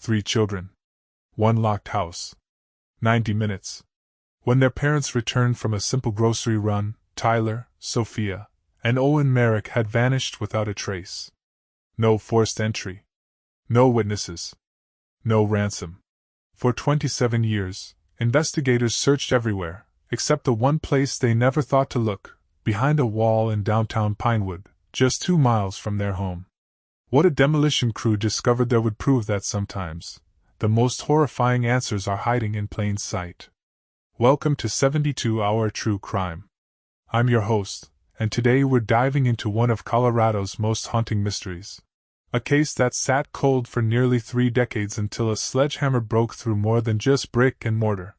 3 children. 1 locked house. 90 minutes. When their parents returned from a simple grocery run, Tyler, Sophia, and Owen Merrick had vanished without a trace. No forced entry. No witnesses. No ransom. For 27 years, investigators searched everywhere, except the one place they never thought to look, behind a wall in downtown Pinewood, just 2 miles from their home. What a demolition crew discovered there would prove that sometimes, the most horrifying answers are hiding in plain sight. Welcome to 72-Hour True Crime. I'm your host, and today we're diving into one of Colorado's most haunting mysteries. A case that sat cold for nearly 3 decades until a sledgehammer broke through more than just brick and mortar.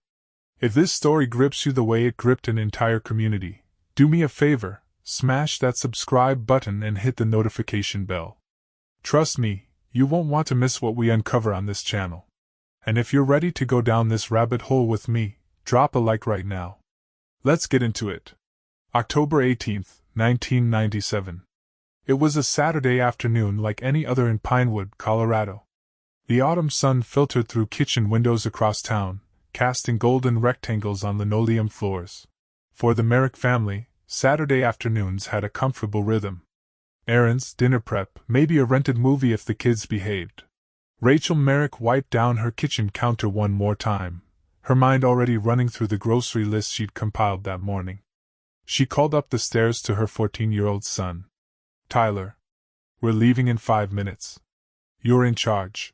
If this story grips you the way it gripped an entire community, do me a favor, smash that subscribe button and hit the notification bell. Trust me, you won't want to miss what we uncover on this channel. And if you're ready to go down this rabbit hole with me, drop a like right now. Let's get into it. October 18, 1997. It was a Saturday afternoon like any other in Pinewood, Colorado. The autumn sun filtered through kitchen windows across town, casting golden rectangles on linoleum floors. For the Merrick family, Saturday afternoons had a comfortable rhythm. Errands, dinner prep, maybe a rented movie if the kids behaved. Rachel Merrick wiped down her kitchen counter one more time, her mind already running through the grocery list she'd compiled that morning. She called up the stairs to her 14-year-old son. Tyler. We're leaving in 5 minutes. You're in charge.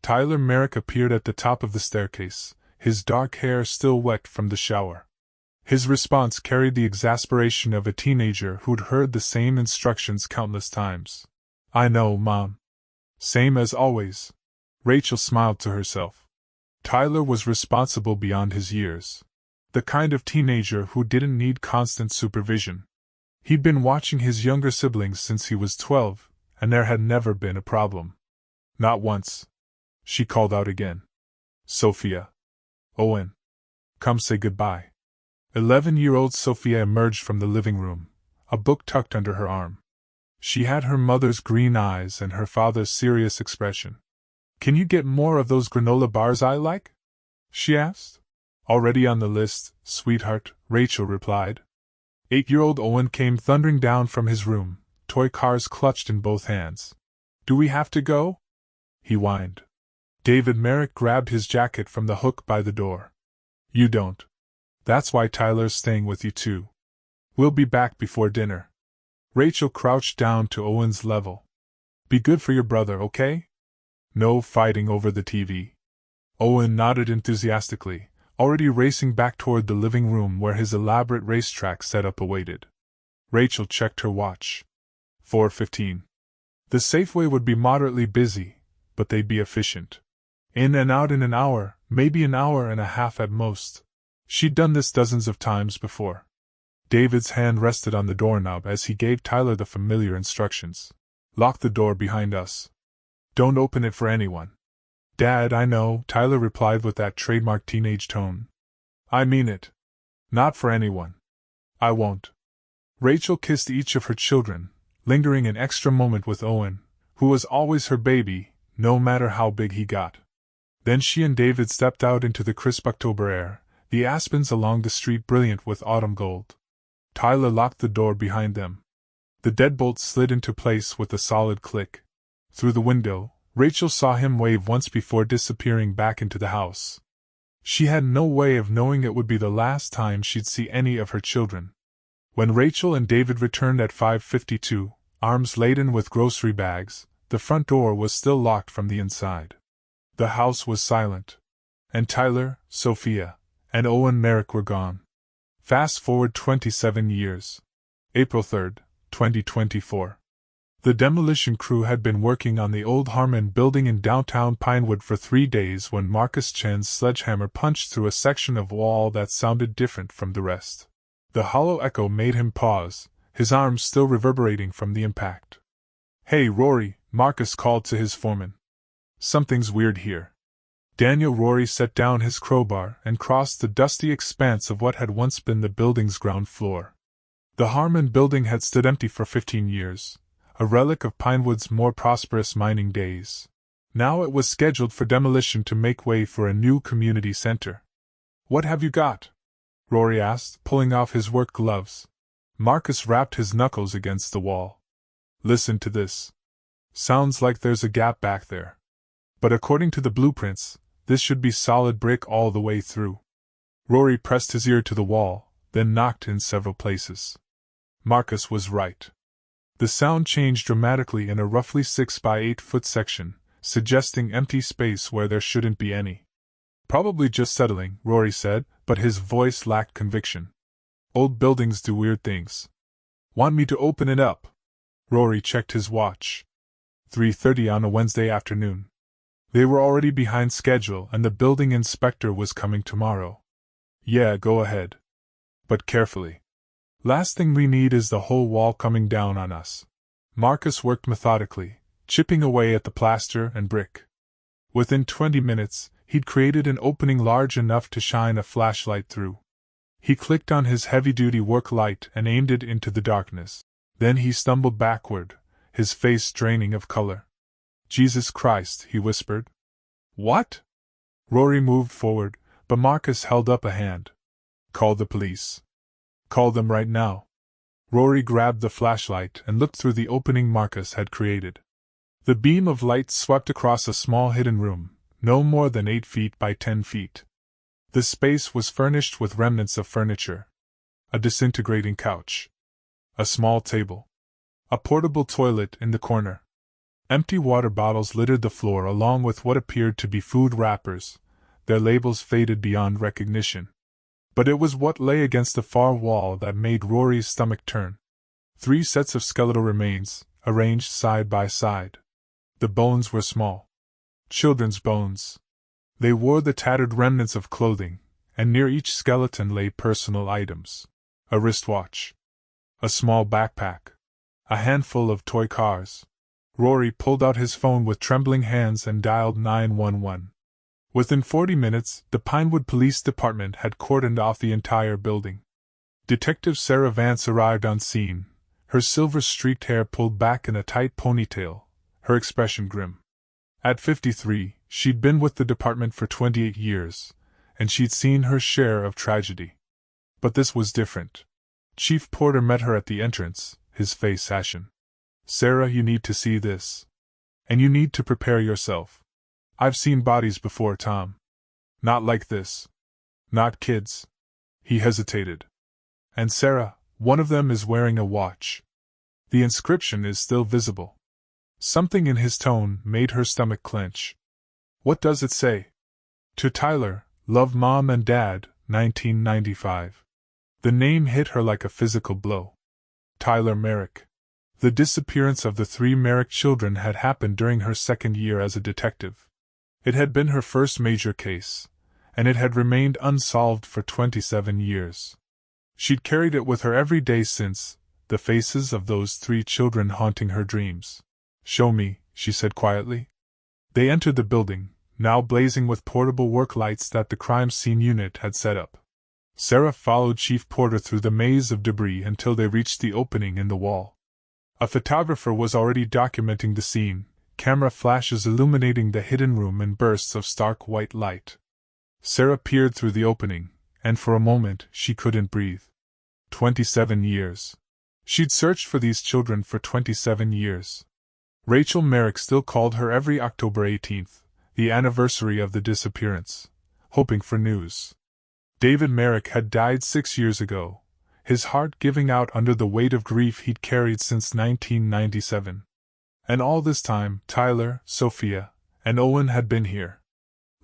Tyler Merrick appeared at the top of the staircase, his dark hair still wet from the shower. His response carried the exasperation of a teenager who'd heard the same instructions countless times. I know, Mom. Same as always. Rachel smiled to herself. Tyler was responsible beyond his years. The kind of teenager who didn't need constant supervision. He'd been watching his younger siblings since he was 12, and there had never been a problem. Not once. She called out again. Sophia. Owen. Come say goodbye. 11-year-old Sophia emerged from the living room, a book tucked under her arm. She had her mother's green eyes and her father's serious expression. Can you get more of those granola bars I like? She asked. Already on the list, sweetheart, Rachel replied. 8-year-old Owen came thundering down from his room, toy cars clutched in both hands. Do we have to go? He whined. David Merrick grabbed his jacket from the hook by the door. You don't. That's why Tyler's staying with you too. We'll be back before dinner. Rachel crouched down to Owen's level. Be good for your brother, okay? No fighting over the TV. Owen nodded enthusiastically, already racing back toward the living room where his elaborate racetrack setup awaited. Rachel checked her watch. 4:15. The Safeway would be moderately busy, but they'd be efficient. In and out in an hour, maybe an hour and a half at most. She'd done this dozens of times before. David's hand rested on the doorknob as he gave Tyler the familiar instructions. Lock the door behind us. Don't open it for anyone. Dad, I know, Tyler replied with that trademark teenage tone. I mean it. Not for anyone. I won't. Rachel kissed each of her children, lingering an extra moment with Owen, who was always her baby, no matter how big he got. Then she and David stepped out into the crisp October air, the aspens along the street brilliant with autumn gold. Tyler locked the door behind them. The deadbolt slid into place with a solid click. Through the window, Rachel saw him wave once before disappearing back into the house. She had no way of knowing it would be the last time she'd see any of her children. When Rachel and David returned at 5:52, arms laden with grocery bags, the front door was still locked from the inside. The house was silent. And Tyler, Sophia, and Owen Merrick were gone. Fast forward 27 years. April 3, 2024. The demolition crew had been working on the old Harmon building in downtown Pinewood for 3 days when Marcus Chen's sledgehammer punched through a section of wall that sounded different from the rest. The hollow echo made him pause, his arms still reverberating from the impact. Hey, Rory, Marcus called to his foreman. Something's weird here. Daniel Rory set down his crowbar and crossed the dusty expanse of what had once been the building's ground floor. The Harmon building had stood empty for 15 years, a relic of Pinewood's more prosperous mining days. Now it was scheduled for demolition to make way for a new community center. "What have you got?" Rory asked, pulling off his work gloves. Marcus rapped his knuckles against the wall. "Listen to this. Sounds like there's a gap back there. But according to the blueprints, this should be solid brick all the way through." Rory pressed his ear to the wall, then knocked in several places. Marcus was right. The sound changed dramatically in a roughly 6 by 8 foot section, suggesting empty space where there shouldn't be any. "Probably just settling," Rory said, but his voice lacked conviction. "Old buildings do weird things. Want me to open it up?" Rory checked his watch. 3:30 on a Wednesday afternoon. They were already behind schedule and the building inspector was coming tomorrow. "Yeah, go ahead. But carefully. Last thing we need is the whole wall coming down on us." Marcus worked methodically, chipping away at the plaster and brick. Within 20 minutes, he'd created an opening large enough to shine a flashlight through. He clicked on his heavy-duty work light and aimed it into the darkness. Then he stumbled backward, his face draining of color. "Jesus Christ," he whispered. "What?" Rory moved forward, but Marcus held up a hand. "Call the police. Call them right now." Rory grabbed the flashlight and looked through the opening Marcus had created. The beam of light swept across a small hidden room, no more than 8 feet by 10 feet. The space was furnished with remnants of furniture. A disintegrating couch. A small table. A portable toilet in the corner. Empty water bottles littered the floor along with what appeared to be food wrappers, their labels faded beyond recognition. But it was what lay against the far wall that made Rory's stomach turn. 3 sets of skeletal remains, arranged side by side. The bones were small. Children's bones. They wore the tattered remnants of clothing, and near each skeleton lay personal items. A wristwatch. A small backpack. A handful of toy cars. Rory pulled out his phone with trembling hands and dialed 911. Within 40 minutes, the Pinewood Police Department had cordoned off the entire building. Detective Sarah Vance arrived on scene, her silver-streaked hair pulled back in a tight ponytail, her expression grim. At 53, she'd been with the department for 28 years, and she'd seen her share of tragedy. But this was different. Chief Porter met her at the entrance, his face ashen. "Sarah, you need to see this. And you need to prepare yourself. I've seen bodies before, Tom. Not like this. Not kids." He hesitated. "And Sarah, one of them is wearing a watch. The inscription is still visible." Something in his tone made her stomach clench. "What does it say?" "To Tyler, love Mom and Dad, 1995. The name hit her like a physical blow. Tyler Merrick. The disappearance of the 3 Merrick children had happened during her second year as a detective. It had been her first major case, and it had remained unsolved for 27 years. She'd carried it with her every day since, the faces of those 3 children haunting her dreams. "Show me," she said quietly. They entered the building, now blazing with portable work lights that the crime scene unit had set up. Sarah followed Chief Porter through the maze of debris until they reached the opening in the wall. A photographer was already documenting the scene, camera flashes illuminating the hidden room in bursts of stark white light. Sarah peered through the opening, and for a moment she couldn't breathe. 27 years. She'd searched for these children for 27 years. Rachel Merrick still called her every October 18th, the anniversary of the disappearance, hoping for news. David Merrick had died 6 years ago, his heart giving out under the weight of grief he'd carried since 1997. And all this time, Tyler, Sophia, and Owen had been here.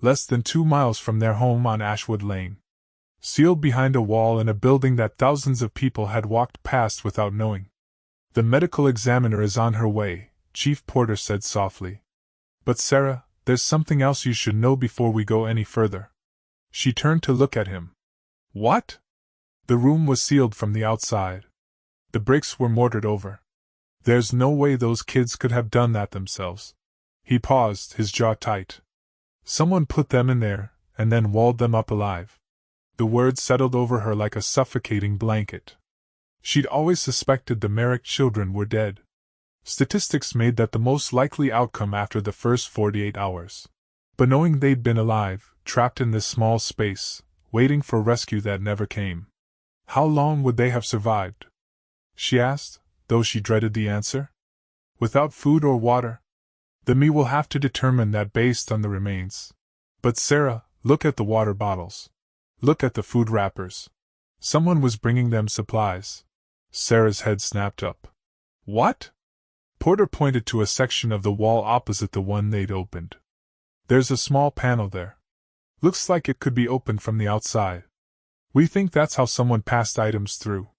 Less than 2 miles from their home on Ashwood Lane. Sealed behind a wall in a building that thousands of people had walked past without knowing. "The medical examiner is on her way," Chief Porter said softly. "But Sarah, there's something else you should know before we go any further." She turned to look at him. "What?" The room was sealed from the outside. The bricks were mortared over. "There's no way those kids could have done that themselves." He paused, his jaw tight. "Someone put them in there, and then walled them up alive." The words settled over her like a suffocating blanket. She'd always suspected the Merrick children were dead. Statistics made that the most likely outcome after the first 48 hours. But knowing they'd been alive, trapped in this small space, waiting for rescue that never came. How long would they have survived? She asked, though she dreaded the answer. Without food or water? The me will have to determine that based on the remains. But Sarah, look at the water bottles. Look at the food wrappers. Someone was bringing them supplies. Sarah's head snapped up. What? Porter pointed to a section of the wall opposite the one they'd opened. There's a small panel there. Looks like it could be opened from the outside. We think that's how someone passed items through.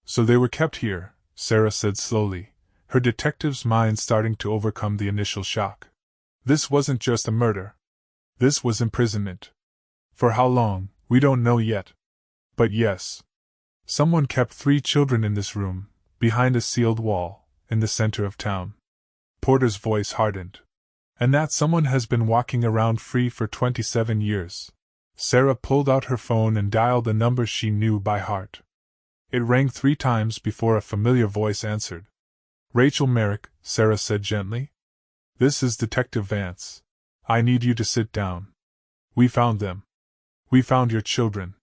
So they were kept here, Sarah said slowly, her detective's mind starting to overcome the initial shock. This wasn't just a murder. This was imprisonment. For how long, we don't know yet. But yes. Someone kept 3 children in this room, behind a sealed wall, in the center of town. Porter's voice hardened. And that someone has been walking around free for 27 years. Sarah pulled out her phone and dialed a number she knew by heart. It rang 3 times before a familiar voice answered. Rachel Merrick, Sarah said gently. This is Detective Vance. I need you to sit down. We found them. We found your children.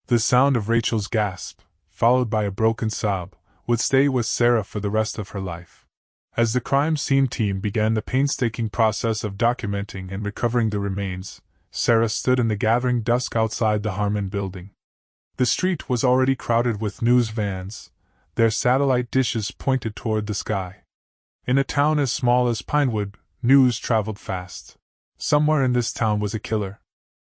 The sound of Rachel's gasp, followed by a broken sob, would stay with Sarah for the rest of her life. As the crime scene team began the painstaking process of documenting and recovering the remains, Sarah stood in the gathering dusk outside the Harmon building. The street was already crowded with news vans, their satellite dishes pointed toward the sky. In a town as small as Pinewood, news traveled fast. Somewhere in this town was a killer.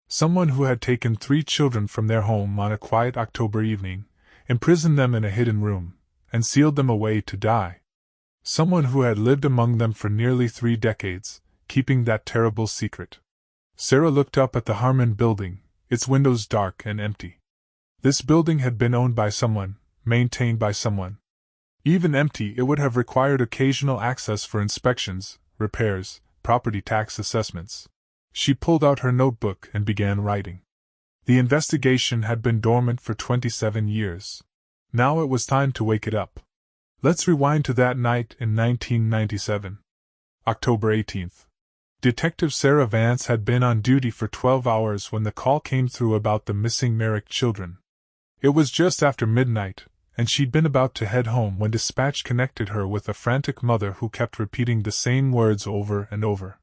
Someone who had taken 3 children from their home on a quiet October evening, imprisoned them in a hidden room, and sealed them away to die. Someone who had lived among them for nearly 3 decades, keeping that terrible secret. Sarah looked up at the Harmon building, its windows dark and empty. This building had been owned by someone, maintained by someone. Even empty, it would have required occasional access for inspections, repairs, property tax assessments. She pulled out her notebook and began writing. The investigation had been dormant for 27 years. Now it was time to wake it up. Let's rewind to that night in 1997. October 18th. Detective Sarah Vance had been on duty for 12 hours when the call came through about the missing Merrick children. It was just after midnight, and she'd been about to head home when dispatch connected her with a frantic mother who kept repeating the same words over and over.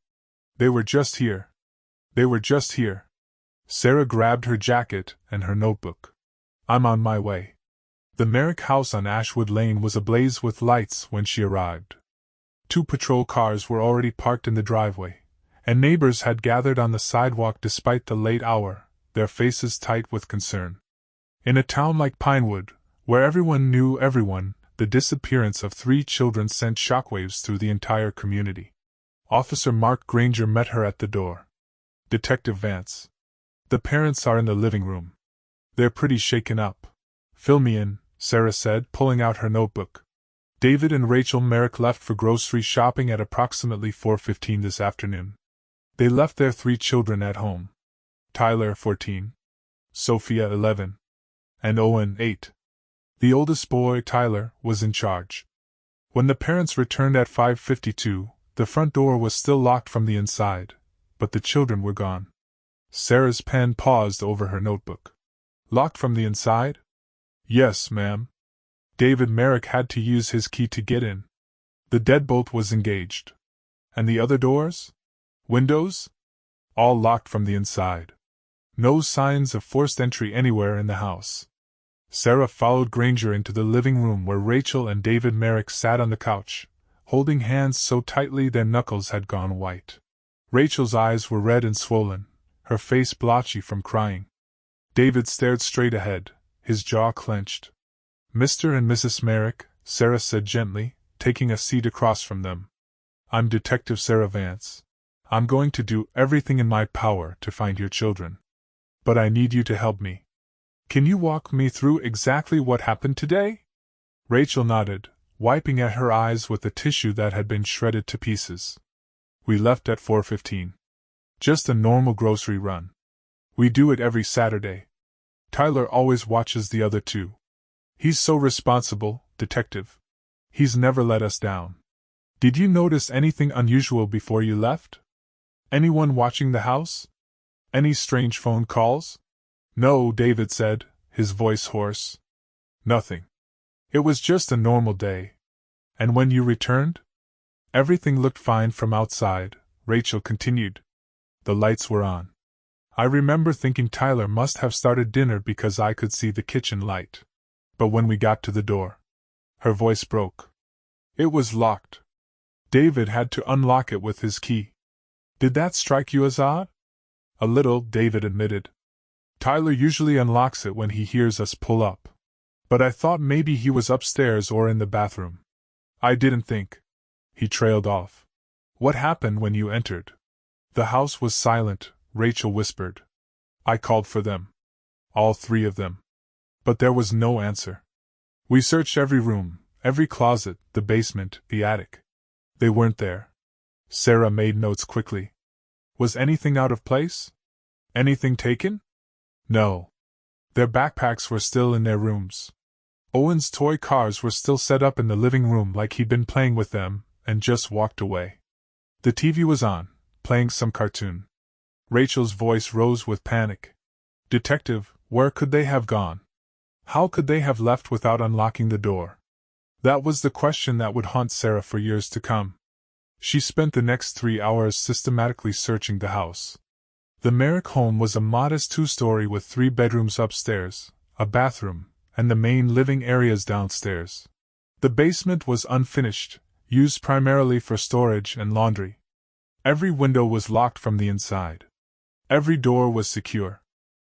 They were just here. They were just here. Sarah grabbed her jacket and her notebook. I'm on my way. The Merrick house on Ashwood Lane was ablaze with lights when she arrived. 2 patrol cars were already parked in the driveway, and neighbors had gathered on the sidewalk despite the late hour, their faces tight with concern. In a town like Pinewood, where everyone knew everyone, the disappearance of 3 children sent shockwaves through the entire community. Officer Mark Granger met her at the door. Detective Vance. The parents are in the living room. They're pretty shaken up. Fill me in, Sarah said, pulling out her notebook. David and Rachel Merrick left for grocery shopping at approximately 4:15 this afternoon. They left their 3 children at home. Tyler, 14. Sophia, 11. And Owen, 8. The oldest boy, Tyler, was in charge. When the parents returned at 5:52, the front door was still locked from the inside, but the children were gone. Sarah's pen paused over her notebook. Locked from the inside? Yes, ma'am. David Merrick had to use his key to get in. The deadbolt was engaged. And the other doors? Windows? All locked from the inside. No signs of forced entry anywhere in the house. Sarah followed Granger into the living room where Rachel and David Merrick sat on the couch, holding hands so tightly their knuckles had gone white. Rachel's eyes were red and swollen, her face blotchy from crying. David stared straight ahead, his jaw clenched. Mr. and Mrs. Merrick, Sarah said gently, taking a seat across from them. I'm Detective Sarah Vance. I'm going to do everything in my power to find your children. But I need you to help me. Can you walk me through exactly what happened today? Rachel nodded, wiping at her eyes with a tissue that had been shredded to pieces. We left at 4:15. Just a normal grocery run. We do it every Saturday. Tyler always watches the other 2. 2. He's so responsible, Detective. He's never let us down. Did you notice anything unusual before you left? Anyone watching the house? Any strange phone calls? No, David said, his voice hoarse. Nothing. It was just a normal day. And when you returned? Everything looked fine from outside, Rachel continued. The lights were on. I remember thinking Tyler must have started dinner because I could see the kitchen light. But when we got to the door, her voice broke. It was locked. David had to unlock it with his key. Did that strike you as odd? A little, David admitted. Tyler usually unlocks it when he hears us pull up. But I thought maybe he was upstairs or in the bathroom. I didn't think. He trailed off. What happened when you entered? The house was silent, Rachel whispered. I called for them. All three of them. But there was no answer. We searched every room, every closet, the basement, the attic. They weren't there. Sarah made notes quickly. Was anything out of place? Anything taken? No. Their backpacks were still in their rooms. Owen's toy cars were still set up in the living room like he'd been playing with them, and just walked away. The TV was on, playing some cartoon. Rachel's voice rose with panic. Detective, where could they have gone? How could they have left without unlocking the door? That was the question that would haunt Sarah for years to come. She spent the next 3 hours systematically searching the house. The Merrick home was a modest 2-story with 3 bedrooms upstairs, a bathroom, and the main living areas downstairs. The basement was unfinished, used primarily for storage and laundry. Every window was locked from the inside. Every door was secure.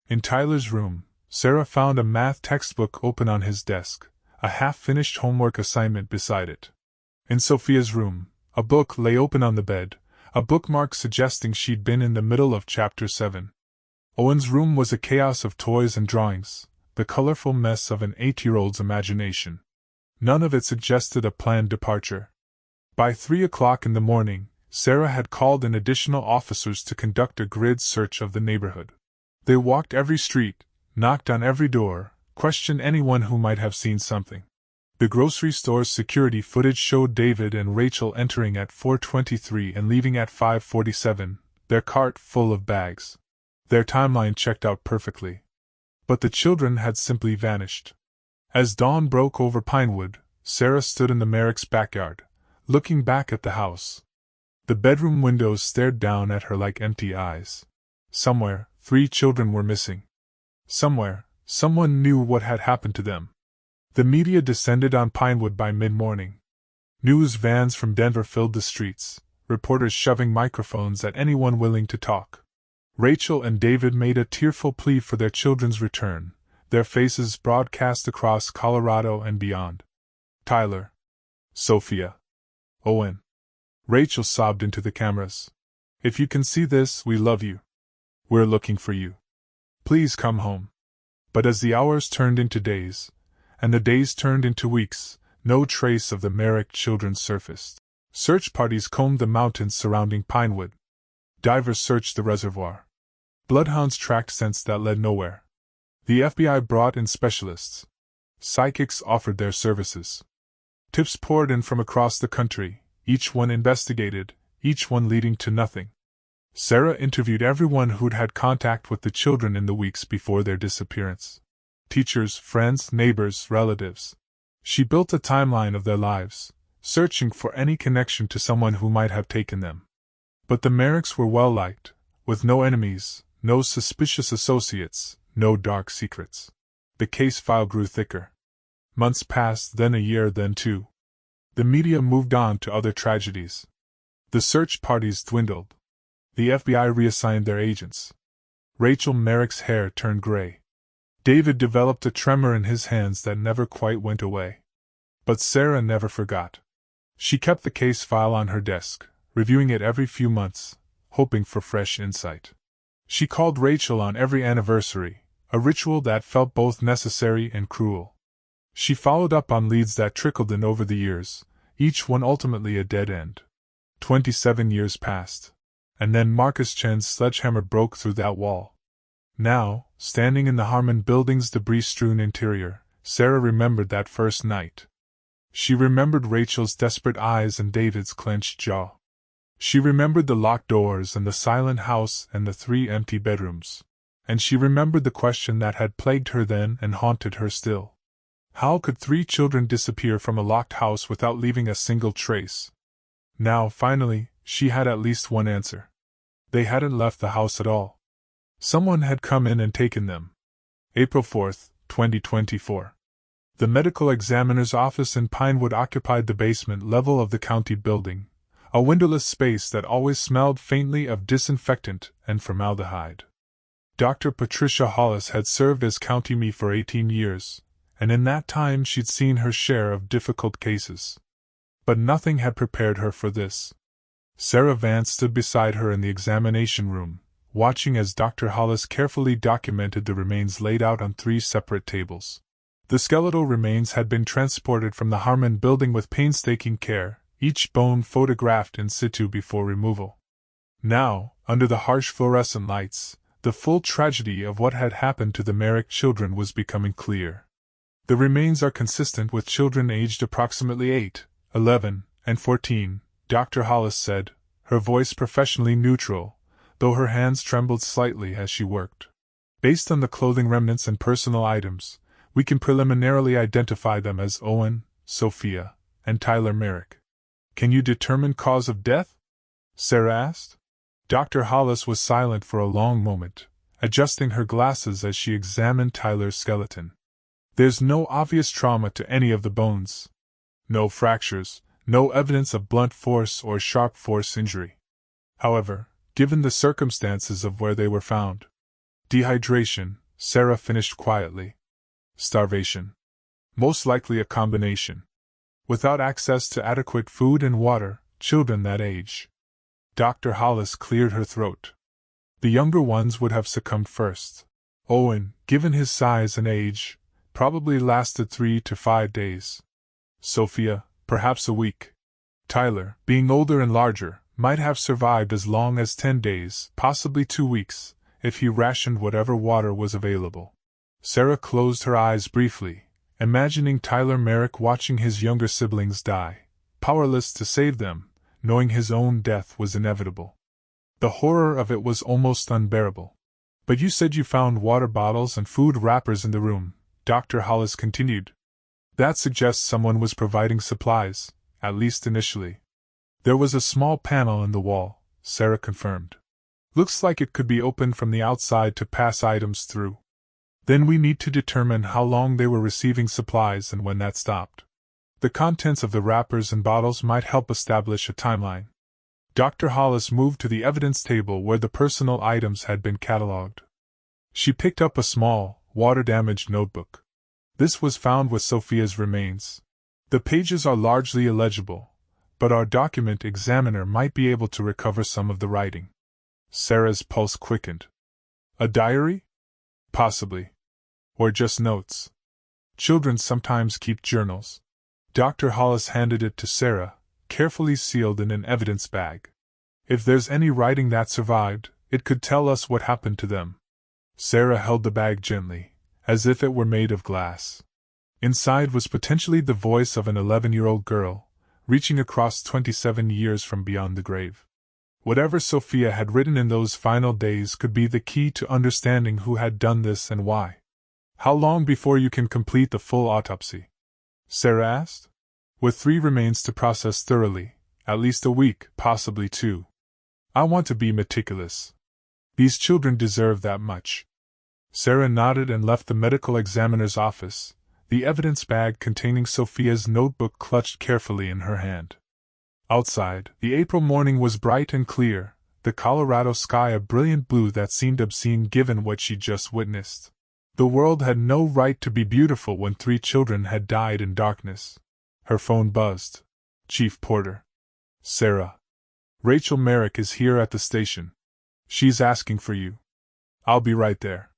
In Tyler's room, Sarah found a math textbook open on his desk, a half-finished homework assignment beside it. In Sophia's room, a book lay open on the bed, a bookmark suggesting she'd been in the middle of Chapter 7. Owen's room was a chaos of toys and drawings, the colorful mess of an 8-year-old's imagination. None of it suggested a planned departure. By 3 o'clock in the morning, Sarah had called in additional officers to conduct a grid search of the neighborhood. They walked every street, knocked on every door, questioned anyone who might have seen something. The grocery store's security footage showed David and Rachel entering at 4:23 and leaving at 5:47, their cart full of bags. Their timeline checked out perfectly. But the children had simply vanished. As dawn broke over Pinewood, Sarah stood in the Merrick's backyard, looking back at the house. The bedroom windows stared down at her like empty eyes. Somewhere, 3 children were missing. Somewhere, someone knew what had happened to them. The media descended on Pinewood by mid-morning. News vans from Denver filled the streets, reporters shoving microphones at anyone willing to talk. Rachel and David made a tearful plea for their children's return, their faces broadcast across Colorado and beyond. Tyler. Sophia. Owen. Rachel sobbed into the cameras. If you can see this, we love you. We're looking for you. Please come home. But as the hours turned into days, and the days turned into weeks, no trace of the Merrick children surfaced. Search parties combed the mountains surrounding Pinewood. Divers searched the reservoir. Bloodhounds tracked scents that led nowhere. The FBI brought in specialists. Psychics offered their services. Tips poured in from across the country, each one investigated, each one leading to nothing. Sarah interviewed everyone who'd had contact with the children in the weeks before their disappearance. Teachers, friends, neighbors, relatives. She built a timeline of their lives, searching for any connection to someone who might have taken them. But the Merricks were well liked, with no enemies, no suspicious associates, no dark secrets. The case file grew thicker. Months passed, then a year, then 2. The media moved on to other tragedies. The search parties dwindled. The FBI reassigned their agents. Rachel Merrick's hair turned gray. David developed a tremor in his hands that never quite went away. But Sarah never forgot. She kept the case file on her desk, reviewing it every few months, hoping for fresh insight. She called Rachel on every anniversary, a ritual that felt both necessary and cruel. She followed up on leads that trickled in over the years, each one ultimately a dead end. 27 years passed. And then Marcus Chen's sledgehammer broke through that wall. Now, standing in the Harmon building's debris-strewn interior, Sarah remembered that first night. She remembered Rachel's desperate eyes and David's clenched jaw. She remembered the locked doors and the silent house and the 3 empty bedrooms. And she remembered the question that had plagued her then and haunted her still. How could 3 children disappear from a locked house without leaving a single trace? Now, finally, she had at least one answer. They hadn't left the house at all. Someone had come in and taken them. April 4, 2024. The medical examiner's office in Pinewood occupied the basement level of the county building, a windowless space that always smelled faintly of disinfectant and formaldehyde. Dr. Patricia Hollis had served as county me for 18 years, and in that time she'd seen her share of difficult cases. But nothing had prepared her for this. Sarah Vance stood beside her in the examination room, watching as Dr. Hollis carefully documented the remains laid out on 3 separate tables. The skeletal remains had been transported from the Harmon building with painstaking care, each bone photographed in situ before removal. Now, under the harsh fluorescent lights, the full tragedy of what had happened to the Merrick children was becoming clear. The remains are consistent with children aged approximately 8, 11, and 14, Dr. Hollis said, her voice professionally neutral, though her hands trembled slightly as she worked. Based on the clothing remnants and personal items, we can preliminarily identify them as Owen, Sophia, and Tyler Merrick. Can you determine cause of death? Sarah asked. Dr. Hollis was silent for a long moment, adjusting her glasses as she examined Tyler's skeleton. There's no obvious trauma to any of the bones. No fractures, no evidence of blunt force or sharp force injury. However, given the circumstances of where they were found. Dehydration, Sarah finished quietly. Starvation. Most likely a combination. Without access to adequate food and water, children that age. Dr. Hollis cleared her throat. The younger ones would have succumbed first. Owen, given his size and age, probably lasted 3 to 5 days. Sophia, perhaps a week. Tyler, being older and larger, might have survived as long as 10 days, possibly 2 weeks, if he rationed whatever water was available. Sarah closed her eyes briefly, imagining Tyler Merrick watching his younger siblings die, powerless to save them, knowing his own death was inevitable. The horror of it was almost unbearable. But you said you found water bottles and food wrappers in the room, Dr. Hollis continued. That suggests someone was providing supplies, at least initially. There was a small panel in the wall, Sarah confirmed. Looks like it could be opened from the outside to pass items through. Then we need to determine how long they were receiving supplies and when that stopped. The contents of the wrappers and bottles might help establish a timeline. Dr. Hollis moved to the evidence table where the personal items had been catalogued. She picked up a small, water-damaged notebook. This was found with Sophia's remains. The pages are largely illegible, but our document examiner might be able to recover some of the writing. Sarah's pulse quickened. A diary? Possibly. Or just notes. Children sometimes keep journals. Dr. Hollis handed it to Sarah, carefully sealed in an evidence bag. If there's any writing that survived, it could tell us what happened to them. Sarah held the bag gently, as if it were made of glass. Inside was potentially the voice of an 11-year-old girl, reaching across 27 years from beyond the grave. Whatever Sophia had written in those final days could be the key to understanding who had done this and why. How long before you can complete the full autopsy? Sarah asked. With 3 remains to process thoroughly, at least a week, possibly 2. I want to be meticulous. These children deserve that much. Sarah nodded and left the medical examiner's office, the evidence bag containing Sophia's notebook clutched carefully in her hand. Outside, the April morning was bright and clear, the Colorado sky a brilliant blue that seemed obscene given what she'd just witnessed. The world had no right to be beautiful when 3 children had died in darkness. Her phone buzzed. Chief Porter. Sarah. Rachel Merrick is here at the station. She's asking for you. I'll be right there.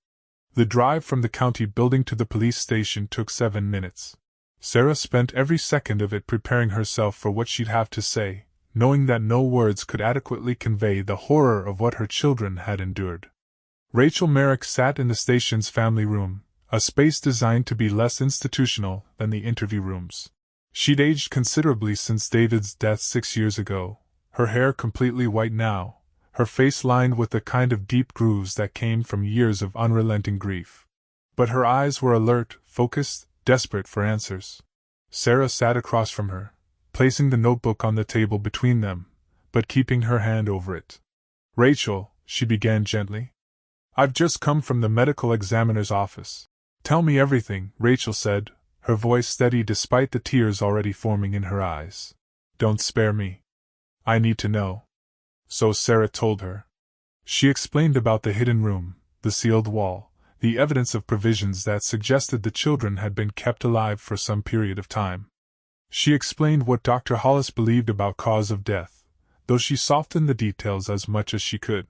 The drive from the county building to the police station took 7 minutes. Sarah spent every second of it preparing herself for what she'd have to say, knowing that no words could adequately convey the horror of what her children had endured. Rachel Merrick sat in the station's family room, a space designed to be less institutional than the interview rooms. She'd aged considerably since David's death 6 years ago, her hair completely white now, her face lined with the kind of deep grooves that came from years of unrelenting grief. But her eyes were alert, focused, desperate for answers. Sarah sat across from her, placing the notebook on the table between them, but keeping her hand over it. "Rachel," she began gently. "I've just come from the medical examiner's office." "Tell me everything," Rachel said, her voice steady despite the tears already forming in her eyes. "Don't spare me. I need to know." So Sarah told her. She explained about the hidden room, the sealed wall, the evidence of provisions that suggested the children had been kept alive for some period of time. She explained what Dr. Hollis believed about cause of death, though she softened the details as much as she could.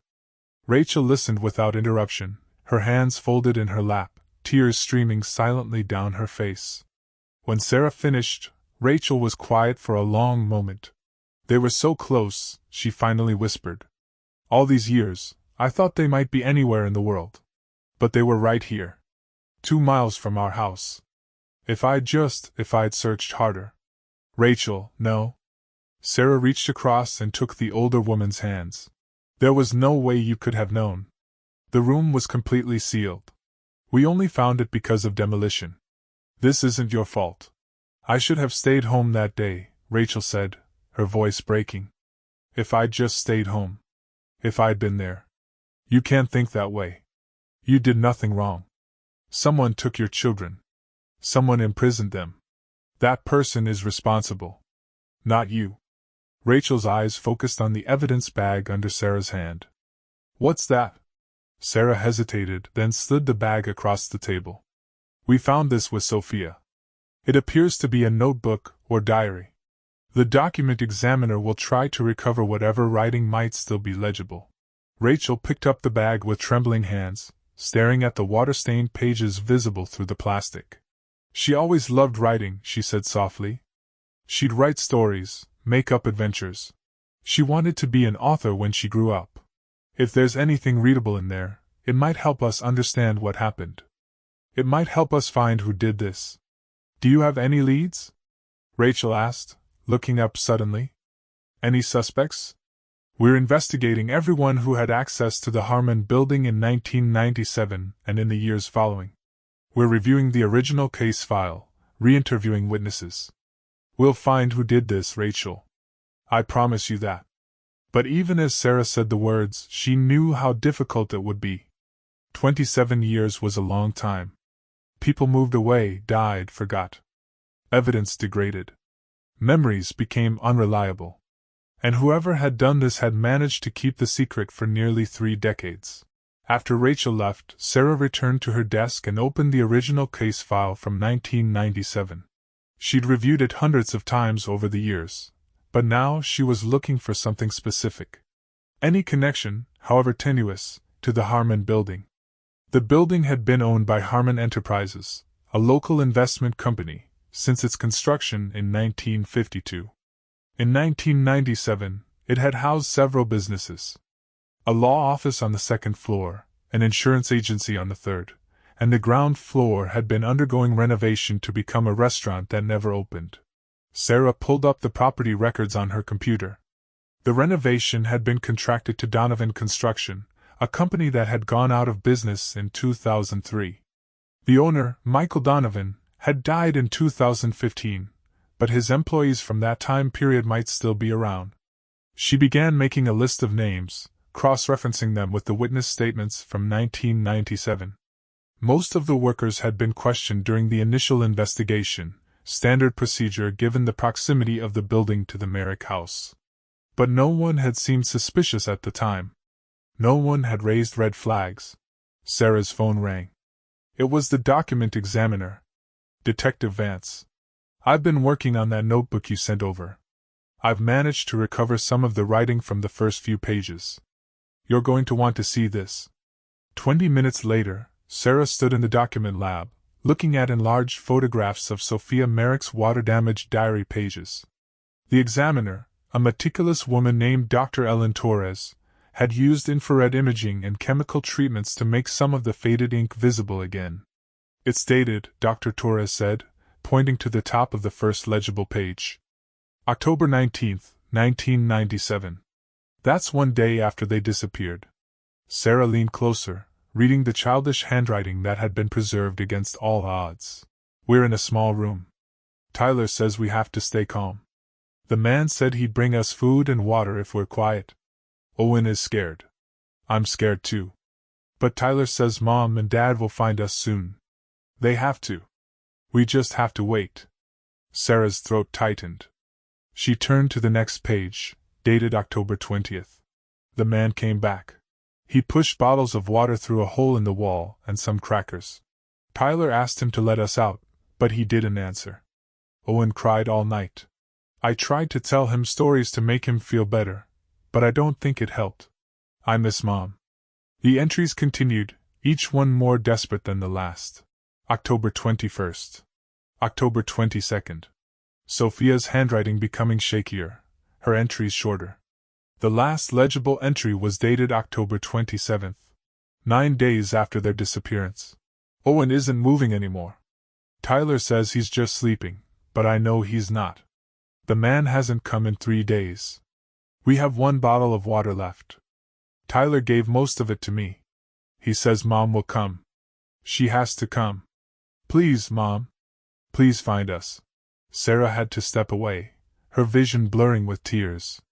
Rachel listened without interruption, her hands folded in her lap, tears streaming silently down her face. When Sarah finished, Rachel was quiet for a long moment. "They were so close," she finally whispered. "All these years, I thought they might be anywhere in the world. But they were right here. 2 miles from our house. If I'd searched harder." "Rachel, no." Sarah reached across and took the older woman's hands. "There was no way you could have known. The room was completely sealed. We only found it because of demolition. This isn't your fault." "I should have stayed home that day," Rachel said, her voice breaking. "If I'd just stayed home. If I'd been there." "You can't think that way. You did nothing wrong. Someone took your children. Someone imprisoned them. That person is responsible. Not you." Rachel's eyes focused on the evidence bag under Sarah's hand. "What's that?" Sarah hesitated, then slid the bag across the table. "We found this with Sophia. It appears to be a notebook or diary. The document examiner will try to recover whatever writing might still be legible." Rachel picked up the bag with trembling hands, staring at the water-stained pages visible through the plastic. "She always loved writing," she said softly. "She'd write stories, make up adventures. She wanted to be an author when she grew up. If there's anything readable in there, it might help us understand what happened. It might help us find who did this." "Do you have any leads?" Rachel asked, looking up suddenly. "Any suspects?" "We're investigating everyone who had access to the Harmon building in 1997 and in the years following. We're reviewing the original case file, re-interviewing witnesses. We'll find who did this, Rachel. I promise you that." But even as Sarah said the words, she knew how difficult it would be. 27 years was a long time. People moved away, died, forgot. Evidence degraded. Memories became unreliable. And whoever had done this had managed to keep the secret for nearly 3 decades. After Rachel left, Sarah returned to her desk and opened the original case file from 1997. She'd reviewed it hundreds of times over the years, but now she was looking for something specific. Any connection, however tenuous, to the Harmon building. The building had been owned by Harmon Enterprises, a local investment company, since its construction in 1952. In 1997, it had housed several businesses. A law office on the 2nd floor, an insurance agency on the 3rd, and the ground floor had been undergoing renovation to become a restaurant that never opened. Sarah pulled up the property records on her computer. The renovation had been contracted to Donovan Construction, a company that had gone out of business in 2003. The owner, Michael Donovan, had died in 2015, but his employees from that time period might still be around. She began making a list of names, cross-referencing them with the witness statements from 1997. Most of the workers had been questioned during the initial investigation, standard procedure given the proximity of the building to the Merrick house. But no one had seemed suspicious at the time. No one had raised red flags. Sarah's phone rang. It was the document examiner. "Detective Vance. I've been working on that notebook you sent over. I've managed to recover some of the writing from the first few pages. You're going to want to see this." 20 minutes later, Sarah stood in the document lab, looking at enlarged photographs of Sophia Merrick's water-damaged diary pages. The examiner, a meticulous woman named Dr. Ellen Torres, had used infrared imaging and chemical treatments to make some of the faded ink visible again. "It's dated," Dr. Torres said, pointing to the top of the first legible page. October 19th, 1997. That's one day after they disappeared. Sarah leaned closer, reading the childish handwriting that had been preserved against all odds. We're in a small room. Tyler says we have to stay calm. The man said he'd bring us food and water if we're quiet. Owen is scared. I'm scared too. But Tyler says Mom and Dad will find us soon. They have to. We just have to wait. Sarah's throat tightened. She turned to the next page, dated October 20th. The man came back. He pushed bottles of water through a hole in the wall and some crackers. Tyler asked him to let us out, but he didn't answer. Owen cried all night. I tried to tell him stories to make him feel better, but I don't think it helped. I miss Mom. The entries continued, each one more desperate than the last. October 21st. October 22nd. Sophia's handwriting becoming shakier, her entries shorter. The last legible entry was dated October 27th, 9 days after their disappearance. Owen isn't moving anymore. Tyler says he's just sleeping, but I know he's not. The man hasn't come in 3 days. We have 1 bottle of water left. Tyler gave most of it to me. He says Mom will come. She has to come. Please, Mom. Please find us. Sarah had to step away, her vision blurring with tears.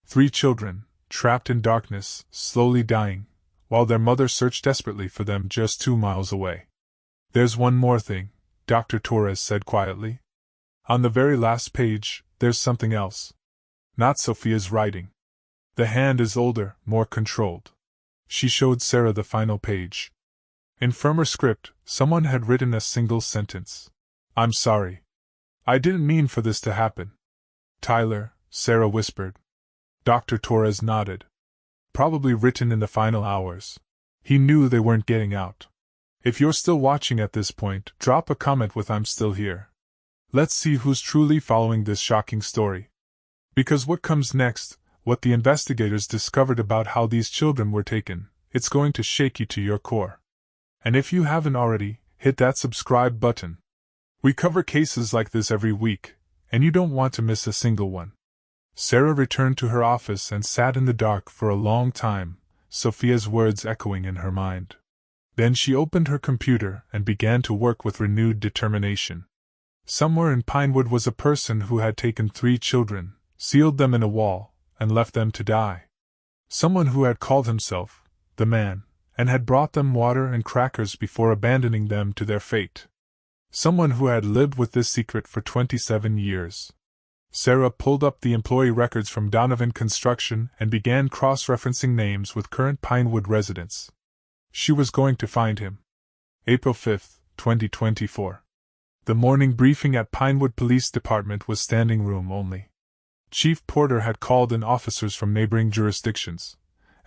3 children, trapped in darkness, slowly dying, while their mother searched desperately for them just 2 miles away. There's one more thing, Dr. Torres said quietly. On the very last page, there's something else. Not Sophia's writing. The hand is older, more controlled. She showed Sarah the final page. In firmer script, someone had written a single sentence. I'm sorry. I didn't mean for this to happen. Tyler, Sarah whispered. Dr. Torres nodded. Probably written in the final hours. He knew they weren't getting out. If you're still watching at this point, drop a comment with I'm still here. Let's see who's truly following this shocking story. Because what comes next, what the investigators discovered about how these children were taken, it's going to shake you to your core. And if you haven't already, hit that subscribe button. We cover cases like this every week, and you don't want to miss a single one. Sarah returned to her office and sat in the dark for a long time, Sophia's words echoing in her mind. Then she opened her computer and began to work with renewed determination. Somewhere in Pinewood was a person who had taken 3 children, sealed them in a wall, and left them to die. Someone who had called himself the Man, and had brought them water and crackers before abandoning them to their fate. Someone who had lived with this secret for 27 years. Sarah pulled up the employee records from Donovan Construction and began cross-referencing names with current Pinewood residents. She was going to find him. April 5, 2024. The morning briefing at Pinewood Police Department was standing room only. Chief Porter had called in officers from neighboring jurisdictions,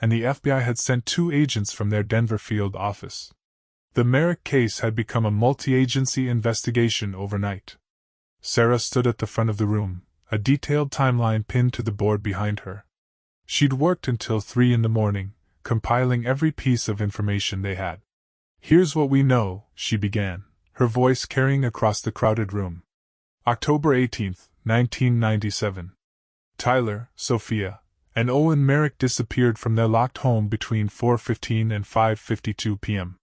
and the FBI had sent 2 agents from their Denver field office. The Merrick case had become a multi-agency investigation overnight. Sarah stood at the front of the room, a detailed timeline pinned to the board behind her. She'd worked until 3 in the morning, compiling every piece of information they had. Here's what we know, she began, her voice carrying across the crowded room. October 18, 1997. Tyler, Sophia, and Owen Merrick disappeared from their locked home between 4:15 and 5:52 p.m.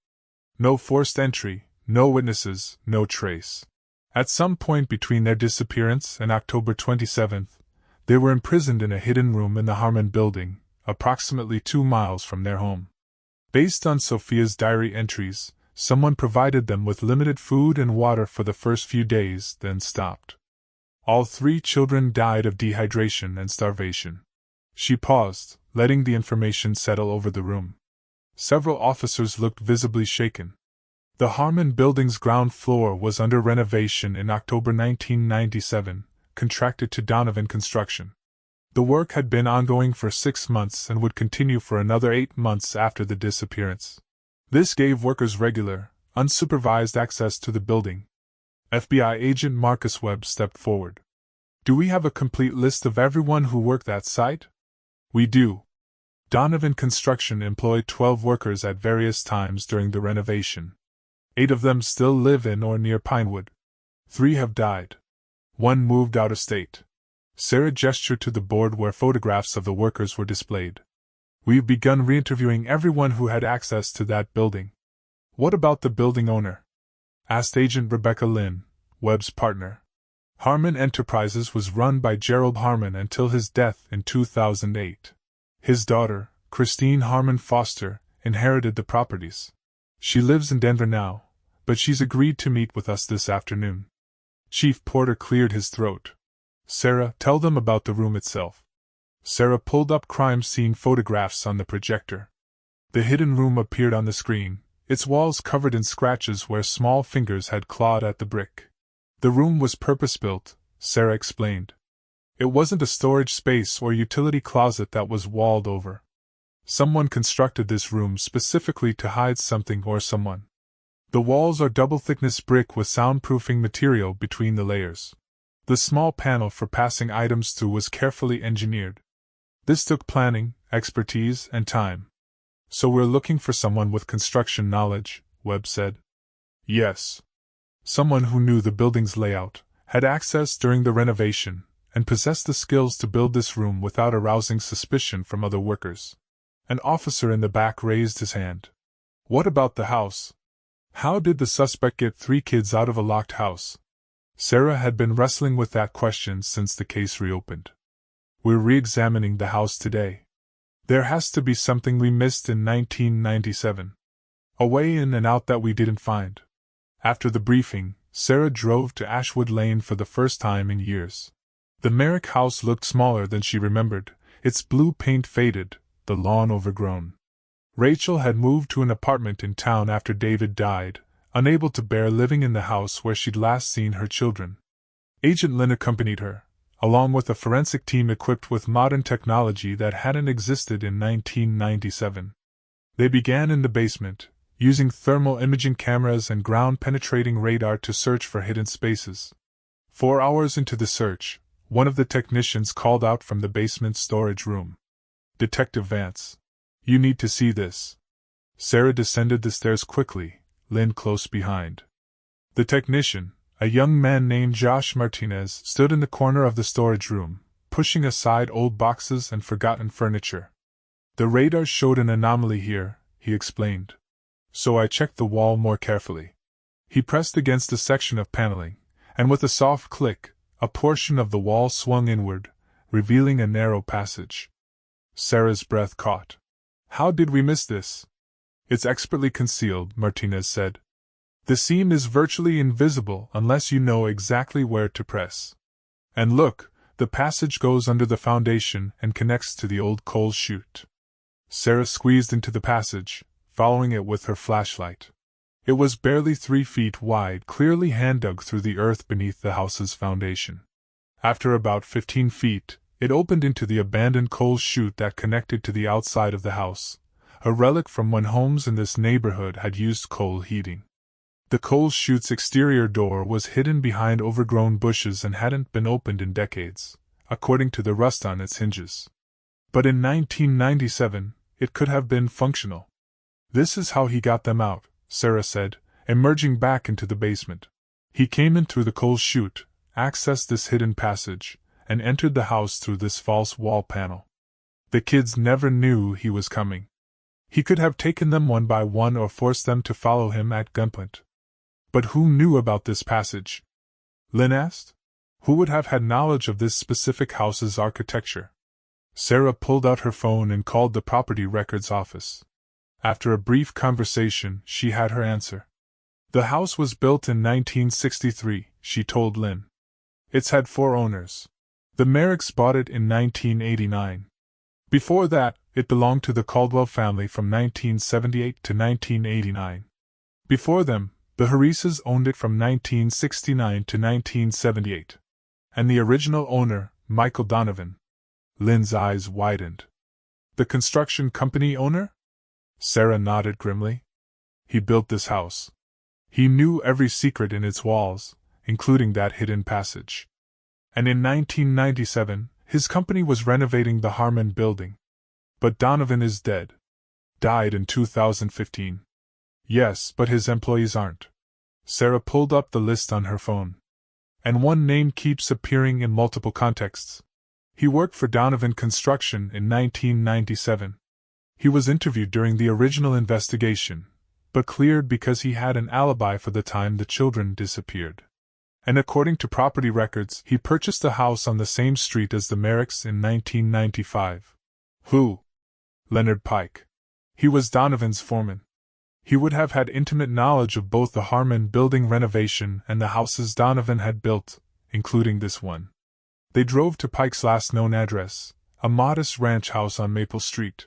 No forced entry, no witnesses, no trace. At some point between their disappearance and October 27th, they were imprisoned in a hidden room in the Harmon building, approximately 2 miles from their home. Based on Sophia's diary entries, someone provided them with limited food and water for the first few days, then stopped. All 3 children died of dehydration and starvation. She paused, letting the information settle over the room. Several officers looked visibly shaken. The Harmon building's ground floor was under renovation in October 1997, contracted to Donovan Construction. The work had been ongoing for 6 months and would continue for another 8 months after the disappearance. This gave workers regular, unsupervised access to the building. FBI agent Marcus Webb stepped forward. Do we have a complete list of everyone who worked that site? We do. Donovan Construction employed 12 workers at various times during the renovation. 8 of them still live in or near Pinewood. 3 have died. 1 moved out of state. Sarah gestured to the board where photographs of the workers were displayed. We've begun re-interviewing everyone who had access to that building. What about the building owner? Asked Agent Rebecca Lynn, Webb's partner. Harmon Enterprises was run by Gerald Harmon until his death in 2008. His daughter, Christine Harmon Foster, inherited the properties. She lives in Denver now, but she's agreed to meet with us this afternoon. Chief Porter cleared his throat. Sarah, tell them about the room itself. Sarah pulled up crime scene photographs on the projector. The hidden room appeared on the screen, its walls covered in scratches where small fingers had clawed at the brick. The room was purpose-built, Sarah explained. It wasn't a storage space or utility closet that was walled over. Someone constructed this room specifically to hide something or someone. The walls are double-thickness brick with soundproofing material between the layers. The small panel for passing items through was carefully engineered. This took planning, expertise, and time. So we're looking for someone with construction knowledge, Webb said. Yes. Someone who knew the building's layout, had access during the renovation, and possessed the skills to build this room without arousing suspicion from other workers. An officer in the back raised his hand. What about the house? How did the suspect get 3 kids out of a locked house? Sarah had been wrestling with that question since the case reopened. We're re-examining the house today. There has to be something we missed in 1997. A way in and out that we didn't find. After the briefing, Sarah drove to Ashwood Lane for the first time in years. The Merrick house looked smaller than she remembered, its blue paint faded, the lawn overgrown. Rachel had moved to an apartment in town after David died, unable to bear living in the house where she'd last seen her children. Agent Lynn accompanied her, along with a forensic team equipped with modern technology that hadn't existed in 1997. They began in the basement, using thermal imaging cameras and ground-penetrating radar to search for hidden spaces. 4 hours into the search, one of the technicians called out from the basement storage room. Detective Vance. You need to see this. Sarah descended the stairs quickly, Lynn close behind. The technician, a young man named Josh Martinez, stood in the corner of the storage room, pushing aside old boxes and forgotten furniture. The radar showed an anomaly here, he explained. So I checked the wall more carefully. He pressed against a section of paneling, and with a soft click, a portion of the wall swung inward, revealing a narrow passage. Sarah's breath caught. How did we miss this? It's expertly concealed, Martinez said. The seam is virtually invisible unless you know exactly where to press. And look, the passage goes under the foundation and connects to the old coal chute. Sarah squeezed into the passage, following it with her flashlight. It was barely 3 feet wide, clearly hand-dug through the earth beneath the house's foundation. After about 15 feet, it opened into the abandoned coal chute that connected to the outside of the house, a relic from when homes in this neighborhood had used coal heating. The coal chute's exterior door was hidden behind overgrown bushes and hadn't been opened in decades, according to the rust on its hinges. But in 1997, it could have been functional. This is how he got them out, Sarah said, emerging back into the basement. He came in through the coal chute, accessed this hidden passage, and entered the house through this false wall panel. The kids never knew he was coming. He could have taken them one by one or forced them to follow him at gunpoint. But who knew about this passage? Lynn asked. Who would have had knowledge of this specific house's architecture? Sarah pulled out her phone and called the property records office. After a brief conversation, she had her answer. The house was built in 1963, she told Lynn. It's had 4 owners. The Merricks bought it in 1989. Before that, it belonged to the Caldwell family from 1978 to 1989. Before them, the Harises owned it from 1969 to 1978. And the original owner, Michael Donovan. Lynn's eyes widened. The construction company owner? Sarah nodded grimly. He built this house. He knew every secret in its walls, including that hidden passage. And in 1997, his company was renovating the Harmon building. But Donovan is dead. Died in 2015. Yes, but his employees aren't. Sarah pulled up the list on her phone. and one name keeps appearing in multiple contexts. He worked for Donovan Construction in 1997. He was interviewed during the original investigation, but cleared because he had an alibi for the time the children disappeared. And according to property records, he purchased a house on the same street as the Merricks in 1995. Who? Leonard Pike. He was Donovan's foreman. He would have had intimate knowledge of both the Harmon building renovation and the houses Donovan had built, including this one. They drove to Pike's last known address, a modest ranch house on Maple Street.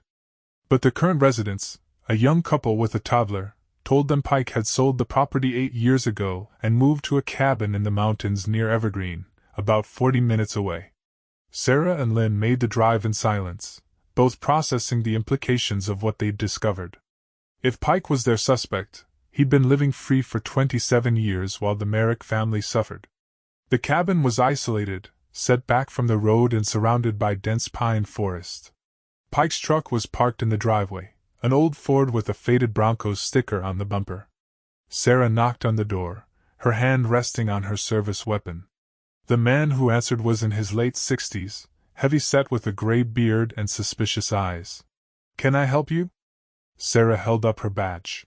But the current residents, a young couple with a toddler, told them Pike had sold the property 8 years ago and moved to a cabin in the mountains near Evergreen, about 40 minutes away. Sarah and Lynn made the drive in silence, both processing the implications of what they'd discovered. If Pike was their suspect, he'd been living free for 27 years while the Merrick family suffered. The cabin was isolated, set back from the road and surrounded by dense pine forest. Pike's truck was parked in the driveway, an old Ford with a faded Broncos sticker on the bumper. Sarah knocked on the door, her hand resting on her service weapon. The man who answered was in his late 60s, heavy-set with a gray beard and suspicious eyes. "Can I help you?" Sarah held up her badge.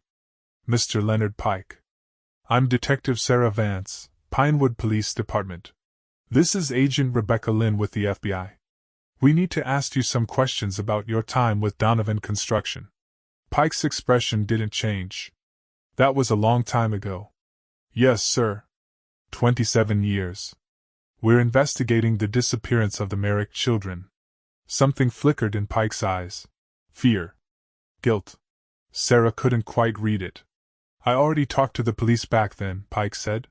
"Mr. Leonard Pike. I'm Detective Sarah Vance, Pinewood Police Department. This is Agent Rebecca Lynn with the FBI. We need to ask you some questions about your time with Donovan Construction." Pike's expression didn't change. "That was a long time ago." "Yes, sir. 27 years. We're investigating the disappearance of the Merrick children." Something flickered in Pike's eyes. Fear. Guilt. Sarah couldn't quite read it. "I already talked to the police back then," Pike said.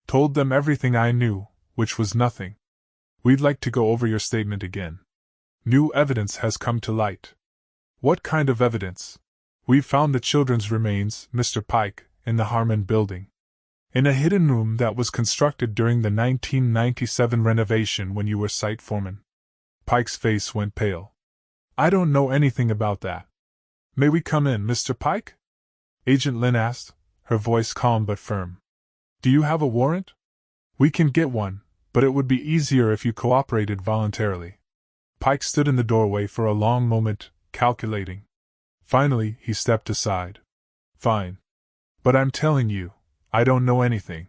"Told them everything I knew, which was nothing. We'd like to go over your statement again. New evidence has come to light." "What kind of evidence?" "We've found the children's remains, Mr. Pike, in the Harmon building. In a hidden room that was constructed during the 1997 renovation when you were site foreman." Pike's face went pale. "I don't know anything about that." "May we come in, Mr. Pike?" Agent Lynn asked, her voice calm but firm. "Do you have a warrant?" "We can get one, but it would be easier if you cooperated voluntarily." Pike stood in the doorway for a long moment, calculating. Finally, he stepped aside. "Fine. But I'm telling you, I don't know anything."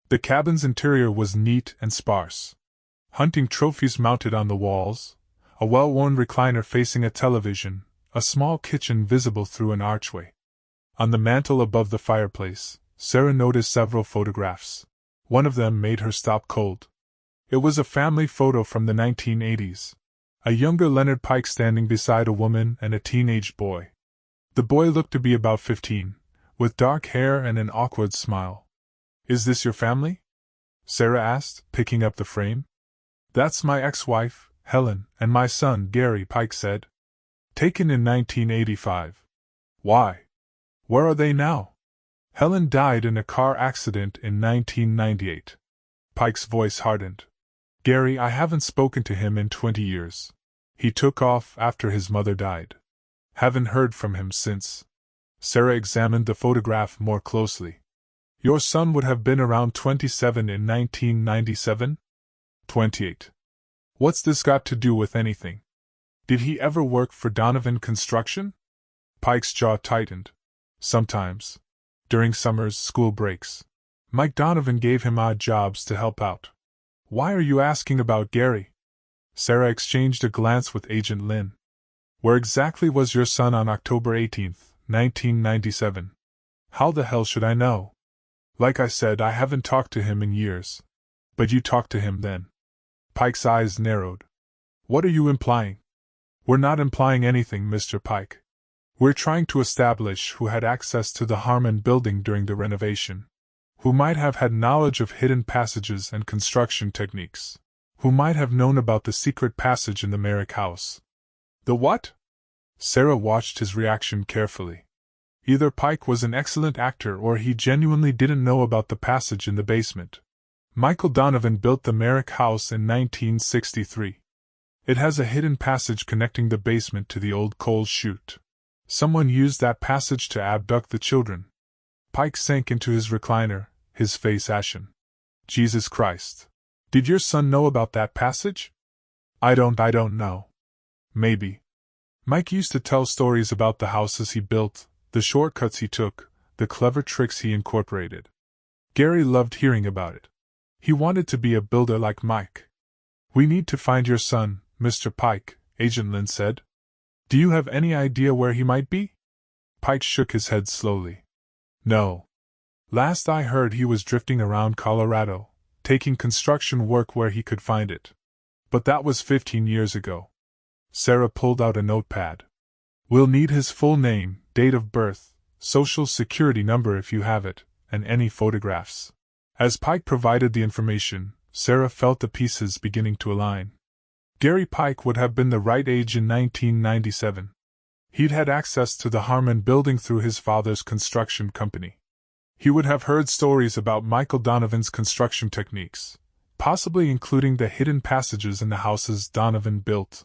The cabin's interior was neat and sparse. Hunting trophies mounted on the walls, a well-worn recliner facing a television, a small kitchen visible through an archway. On the mantel above the fireplace, Sarah noticed several photographs. One of them made her stop cold. It was a family photo from the 1980s. A younger Leonard Pike standing beside a woman and a teenage boy. The boy looked to be about 15, with dark hair and an awkward smile. "Is this your family?" Sarah asked, picking up the frame. "That's my ex-wife, Helen, and my son, Gary," Pike said. "Taken in 1985. Why? Where are they now?" "Helen died in a car accident in 1998. Pike's voice hardened. "Gary, I haven't spoken to him in 20 years. He took off after his mother died. Haven't heard from him since." Sarah examined the photograph more closely. "Your son would have been around 27 in 1997? 28. What's this got to do with anything? Did he ever work for Donovan Construction?" Pike's jaw tightened. "Sometimes. During summers, school breaks. Mike Donovan gave him odd jobs to help out." "Why are you asking about Gary?" Sarah exchanged a glance with Agent Lynn. "Where exactly was your son on October 18, 1997? "How the hell should I know? Like I said, I haven't talked to him in years." "But you talked to him then." Pike's eyes narrowed. "What are you implying?" "We're not implying anything, Mr. Pike. We're trying to establish who had access to the Harmon building during the renovation. Who might have had knowledge of hidden passages and construction techniques. Who might have known about the secret passage in the Merrick house." "The what?" Sarah watched his reaction carefully. Either Pike was an excellent actor or he genuinely didn't know about the passage in the basement. Michael Donovan built the Merrick house in 1963. It has a hidden passage connecting the basement to the old coal chute. Someone used that passage to abduct the children. Pike sank into his recliner, his face ashen. Jesus Christ. Did your son know about that passage? I don't know. Maybe. Mike used to tell stories about the houses he built, the shortcuts he took, the clever tricks he incorporated. Gary loved hearing about it. He wanted to be a builder like Mike. We need to find your son, Mr. Pike, Agent Lynn said. Do you have any idea where he might be? Pike shook his head slowly. No. Last I heard he was drifting around Colorado, taking construction work where he could find it. But that was 15 years ago. Sarah pulled out a notepad. We'll need his full name, date of birth, social security number if you have it, and any photographs. As Pike provided the information, Sarah felt the pieces beginning to align. Gary Pike would have been the right age in 1997. He'd had access to the Harmon building through his father's construction company. He would have heard stories about Michael Donovan's construction techniques, possibly including the hidden passages in the houses Donovan built.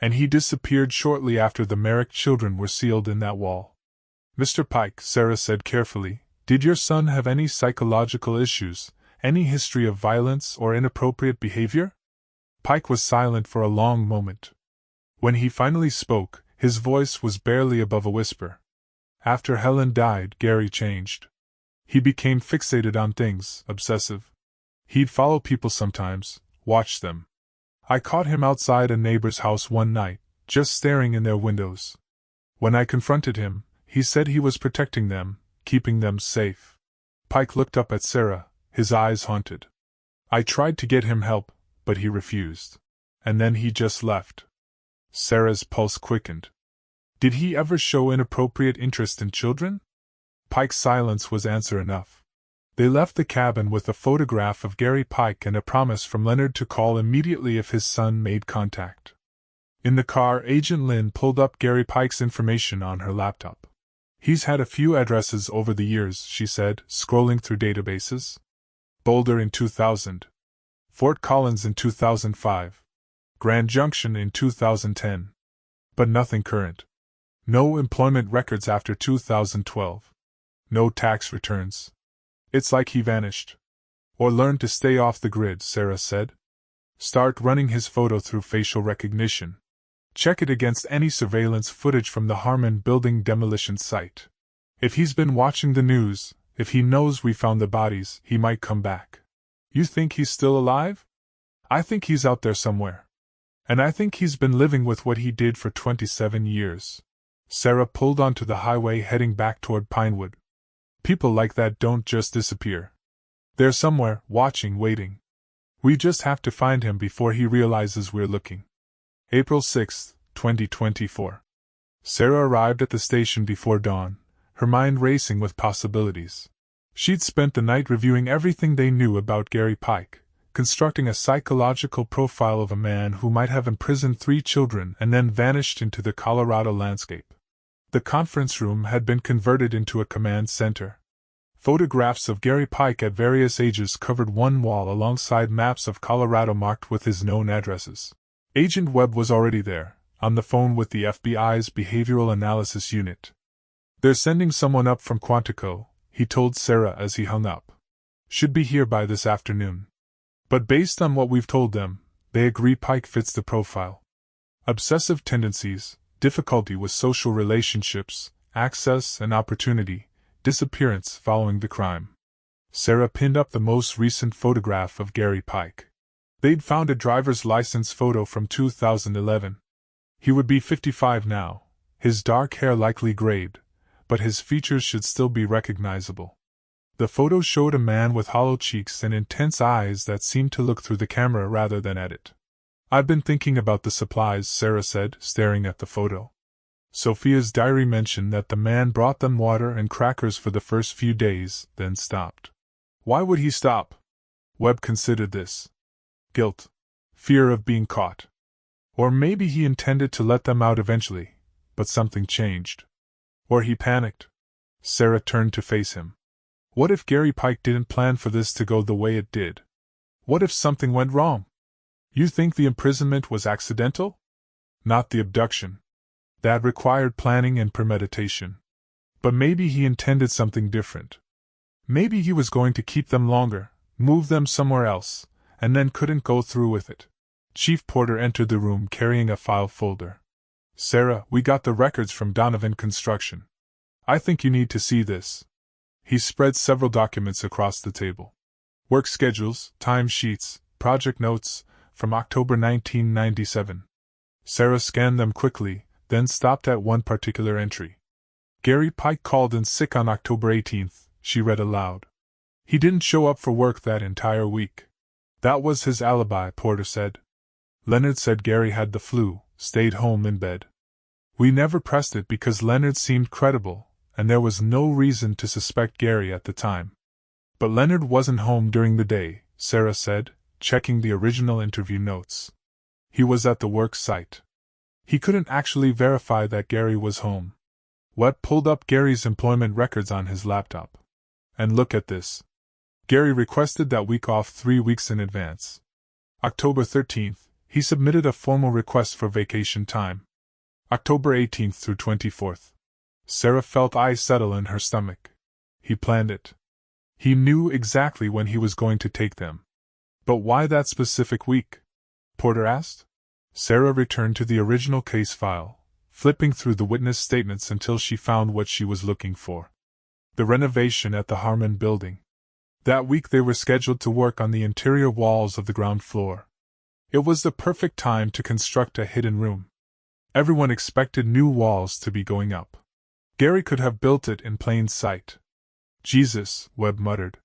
And he disappeared shortly after the Merrick children were sealed in that wall. Mr. Pike, Sarah said carefully, did your son have any psychological issues, any history of violence or inappropriate behavior? Pike was silent for a long moment. When he finally spoke, his voice was barely above a whisper. After Helen died, Gary changed. He became fixated on things, obsessive. He'd follow people sometimes, watch them. I caught him outside a neighbor's house one night, just staring in their windows. When I confronted him, he said he was protecting them, keeping them safe. Pike looked up at Sarah, his eyes haunted. I tried to get him help, but he refused. And then he just left. Sarah's pulse quickened. Did he ever show inappropriate interest in children? Pike's silence was answer enough. They left the cabin with a photograph of Gary Pike and a promise from Leonard to call immediately if his son made contact. In the car, Agent Lynn pulled up Gary Pike's information on her laptop. He's had a few addresses over the years, she said, scrolling through databases. Boulder in 2000. Fort Collins in 2005. Grand Junction in 2010. But nothing current. No employment records after 2012. No tax returns. It's like he vanished. Or learned to stay off the grid, Sarah said. Start running his photo through facial recognition. Check it against any surveillance footage from the Harmon building demolition site. If he's been watching the news, if he knows we found the bodies, he might come back. You think he's still alive? I think he's out there somewhere. And I think he's been living with what he did for 27 years. Sarah pulled onto the highway heading back toward Pinewood. People like that don't just disappear. They're somewhere, watching, waiting. We just have to find him before he realizes we're looking. April 6, 2024. Sarah arrived at the station before dawn, her mind racing with possibilities. She'd spent the night reviewing everything they knew about Gary Pike, constructing a psychological profile of a man who might have imprisoned 3 children and then vanished into the Colorado landscape. The conference room had been converted into a command center. Photographs of Gary Pike at various ages covered one wall alongside maps of Colorado marked with his known addresses. Agent Webb was already there, on the phone with the FBI's Behavioral Analysis Unit. They're sending someone up from Quantico, he told Sarah as he hung up. Should be here by this afternoon. But based on what we've told them, they agree Pike fits the profile. Obsessive tendencies, difficulty with social relationships, access and opportunity, disappearance following the crime. Sarah pinned up the most recent photograph of Gary Pike. They'd found a driver's license photo from 2011. He would be 55 now, his dark hair likely grayed, but his features should still be recognizable. The photo showed a man with hollow cheeks and intense eyes that seemed to look through the camera rather than at it. I've been thinking about the supplies, Sarah said, staring at the photo. Sophia's diary mentioned that the man brought them water and crackers for the first few days, then stopped. Why would he stop? Webb considered this. Guilt. Fear of being caught. Or maybe he intended to let them out eventually, but something changed. Or he panicked. Sarah turned to face him. What if Gary Pike didn't plan for this to go the way it did? What if something went wrong? You think the imprisonment was accidental? Not the abduction. That required planning and premeditation. But maybe he intended something different. Maybe he was going to keep them longer, moved them somewhere else, and then couldn't go through with it. Chief Porter entered the room carrying a file folder. "Sarah, we got the records from Donovan Construction. I think you need to see this." He spread several documents across the table. Work schedules, time sheets, project notes, from October 1997. Sarah scanned them quickly, then stopped at one particular entry. "Gary Pike called in sick on October 18th, she read aloud. "He didn't show up for work that entire week. That was his alibi," Porter said. "Leonard said Gary had the flu, stayed home in bed. We never pressed it because Leonard seemed credible, and there was no reason to suspect Gary at the time." "But Leonard wasn't home during the day," Sarah said, checking the original interview notes. "He was at the work site. He couldn't actually verify that Gary was home." Webb pulled up Gary's employment records on his laptop. "And look at this. Gary requested that week off 3 weeks in advance. October 13th, he submitted a formal request for vacation time. October 18th through 24th. Sarah felt eyes settle in her stomach. He planned it. He knew exactly when he was going to take them. "But why that specific week?" Porter asked. Sarah returned to the original case file, flipping through the witness statements until she found what she was looking for. The renovation at the Harmon building. That week they were scheduled to work on the interior walls of the ground floor. It was the perfect time to construct a hidden room. Everyone expected new walls to be going up. Gary could have built it in plain sight. "Jesus," Webb muttered.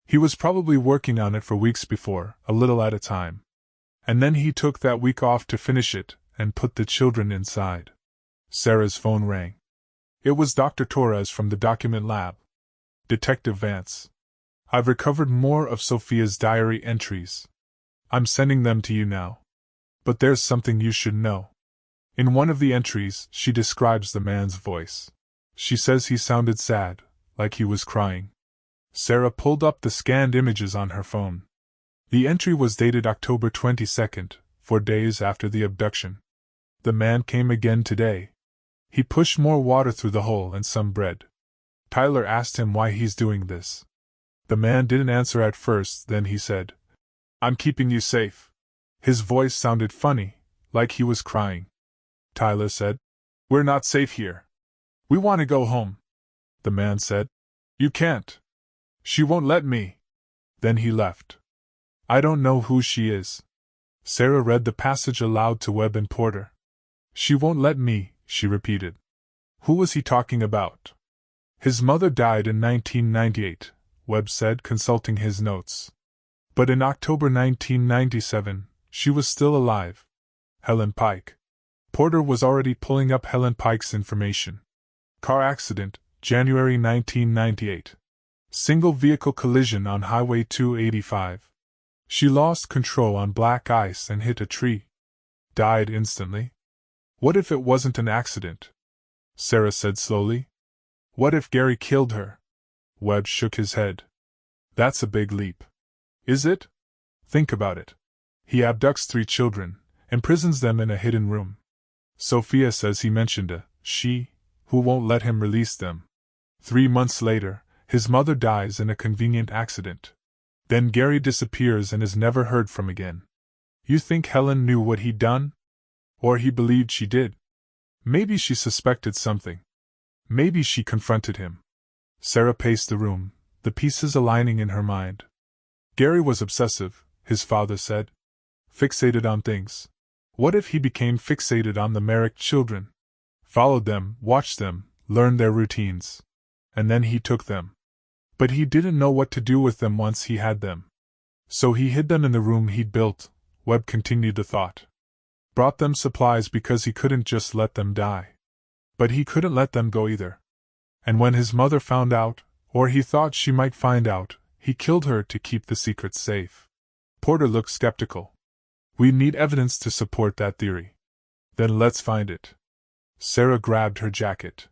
"He was probably working on it for weeks before, a little at a time. And then he took that week off to finish it, and put the children inside." Sarah's phone rang. It was Dr. Torres from the document lab. "Detective Vance. I've recovered more of Sophia's diary entries. I'm sending them to you now. But there's something you should know." In one of the entries, she describes the man's voice. She says he sounded sad, like he was crying. Sarah pulled up the scanned images on her phone. The entry was dated October 22nd, 4 days after the abduction. "The man came again today. He pushed more water through the hole and some bread. Tyler asked him why he's doing this. The man didn't answer at first, then he said, 'I'm keeping you safe.' His voice sounded funny, like he was crying. Tyler said, 'We're not safe here. We want to go home.' The man said, 'You can't. She won't let me.' Then he left. I don't know who she is." Sarah read the passage aloud to Webb and Porter. "She won't let me," she repeated. Who was he talking about? "His mother died in 1998, Webb said, consulting his notes. "But in October 1997, she was still alive. Helen Pike." Porter was already pulling up Helen Pike's information. "Car accident, January 1998. Single vehicle collision on Highway 285. She lost control on black ice and hit a tree. Died instantly." "What if it wasn't an accident?" Sarah said slowly. "What if Gary killed her?" Webb shook his head. "That's a big leap." "Is it? Think about it. He abducts 3 children, imprisons them in a hidden room. Sophia says he mentioned a she who won't let him release them. 3 months later, his mother dies in a convenient accident. Then Gary disappears and is never heard from again. You think Helen knew what he'd done? Or he believed she did? Maybe she suspected something. Maybe she confronted him." Sarah paced the room, the pieces aligning in her mind. "Gary was obsessive," his father said. "Fixated on things. What if he became fixated on the Merrick children? Followed them, watched them, learned their routines. And then he took them. But he didn't know what to do with them once he had them. So he hid them in the room he'd built," Webb continued the thought. "Brought them supplies because he couldn't just let them die. But he couldn't let them go either. And when his mother found out, or he thought she might find out, he killed her to keep the secret safe." Porter looked skeptical. "We need evidence to support that theory." "Then let's find it." Sarah grabbed her jacket.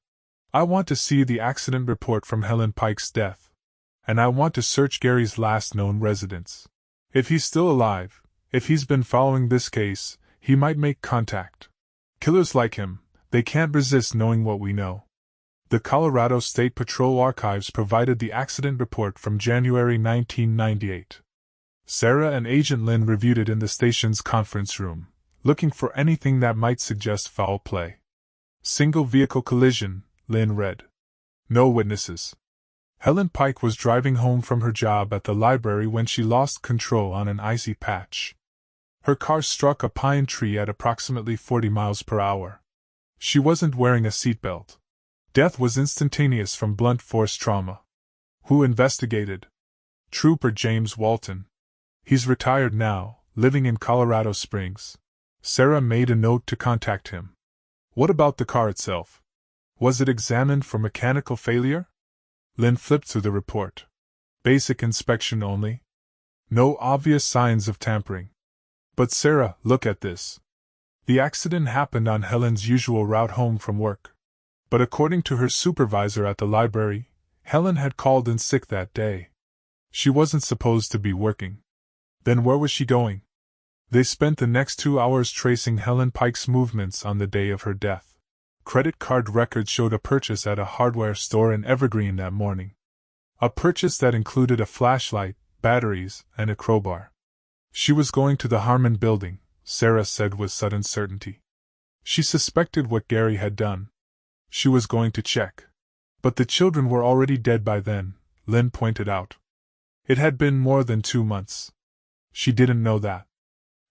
"I want to see the accident report from Helen Pike's death. And I want to search Gary's last known residence. If he's still alive, if he's been following this case, he might make contact. Killers like him, they can't resist knowing what we know." The Colorado State Patrol Archives provided the accident report from January 1998. Sarah and Agent Lynn reviewed it in the station's conference room, looking for anything that might suggest foul play. Single vehicle collision, Lynn read. No witnesses. Helen Pike was driving home from her job at the library when she lost control on an icy patch. Her car struck a pine tree at approximately 40 miles per hour. She wasn't wearing a seatbelt. Death was instantaneous from blunt force trauma. Who investigated? Trooper James Walton. He's retired now, living in Colorado Springs. Sarah made a note to contact him. What about the car itself? Was it examined for mechanical failure? Lynn flipped through the report. Basic inspection only. No obvious signs of tampering. But Sarah, look at this. The accident happened on Helen's usual route home from work. But according to her supervisor at the library, Helen had called in sick that day. She wasn't supposed to be working. Then where was she going? They spent the next 2 hours tracing Helen Pike's movements on the day of her death. Credit card records showed a purchase at a hardware store in Evergreen that morning. A purchase that included a flashlight, batteries, and a crowbar. She was going to the Harmon building, Sarah said with sudden certainty. She suspected what Gary had done. She was going to check. But the children were already dead by then, Lynn pointed out. It had been more than 2 months. She didn't know that.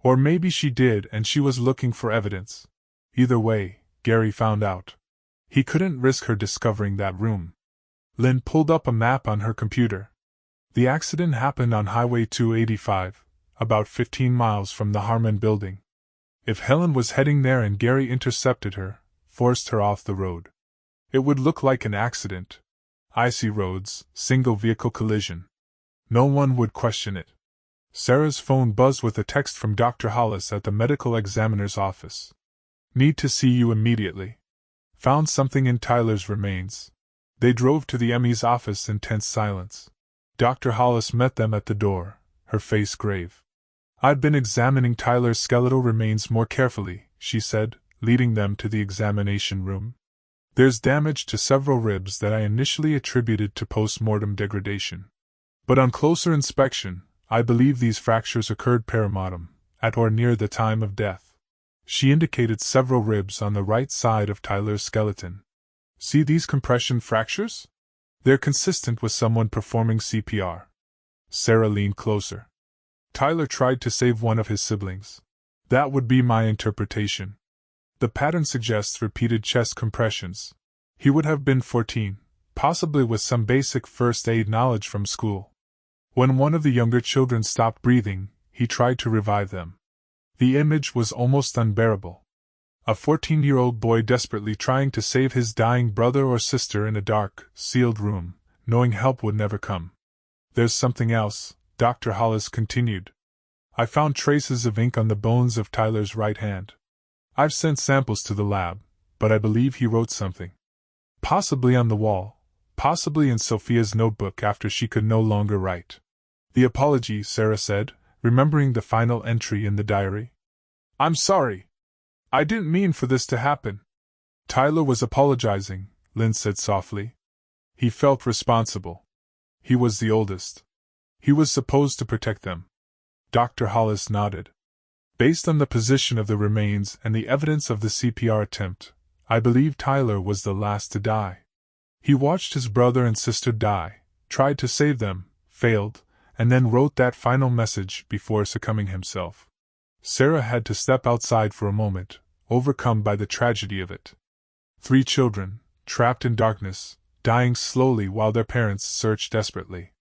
Or maybe she did and she was looking for evidence. Either way, Gary found out. He couldn't risk her discovering that room. Lynn pulled up a map on her computer. The accident happened on Highway 285, about 15 miles from the Harmon building. If Helen was heading there and Gary intercepted her, forced her off the road, it would look like an accident. Icy roads, single vehicle collision. No one would question it. Sarah's phone buzzed with a text from Dr. Hollis at the medical examiner's office. Need to see you immediately. Found something in Tyler's remains. They drove to the ME's office in tense silence. Dr. Hollis met them at the door, her face grave. I'd been examining Tyler's skeletal remains more carefully, she said, leading them to the examination room. There's damage to several ribs that I initially attributed to post-mortem degradation. But on closer inspection, I believe these fractures occurred perimortem, at or near the time of death. She indicated several ribs on the right side of Tyler's skeleton. See these compression fractures? They're consistent with someone performing CPR. Sarah leaned closer. Tyler tried to save one of his siblings. That would be my interpretation. The pattern suggests repeated chest compressions. He would have been 14, possibly with some basic first aid knowledge from school. When one of the younger children stopped breathing, he tried to revive them. The image was almost unbearable. A 14-year-old boy desperately trying to save his dying brother or sister in a dark, sealed room, knowing help would never come. There's something else, Dr. Hollis continued. I found traces of ink on the bones of Tyler's right hand. I've sent samples to the lab, but I believe he wrote something. Possibly on the wall, possibly in Sophia's notebook after she could no longer write. The apology, Sarah said, remembering the final entry in the diary. I'm sorry. I didn't mean for this to happen. Tyler was apologizing, Lynn said softly. He felt responsible. He was the oldest. He was supposed to protect them. Dr. Hollis nodded. Based on the position of the remains and the evidence of the CPR attempt, I believe Tyler was the last to die. He watched his brother and sister die, tried to save them, failed, and then wrote that final message before succumbing himself. Sarah had to step outside for a moment, overcome by the tragedy of it. 3 children, trapped in darkness, dying slowly while their parents searched desperately.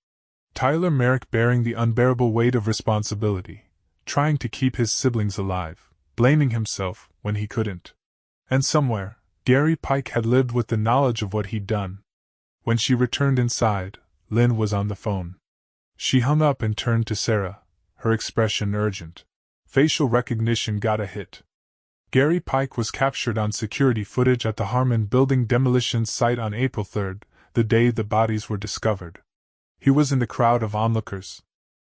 Tyler Merrick bearing the unbearable weight of responsibility, trying to keep his siblings alive, blaming himself when he couldn't. And somewhere, Gary Pike had lived with the knowledge of what he'd done. When she returned inside, Lynn was on the phone. She hung up and turned to Sarah, her expression urgent. Facial recognition got a hit. Gary Pike was captured on security footage at the Harmon building demolition site on April 3rd, the day the bodies were discovered. He was in the crowd of onlookers.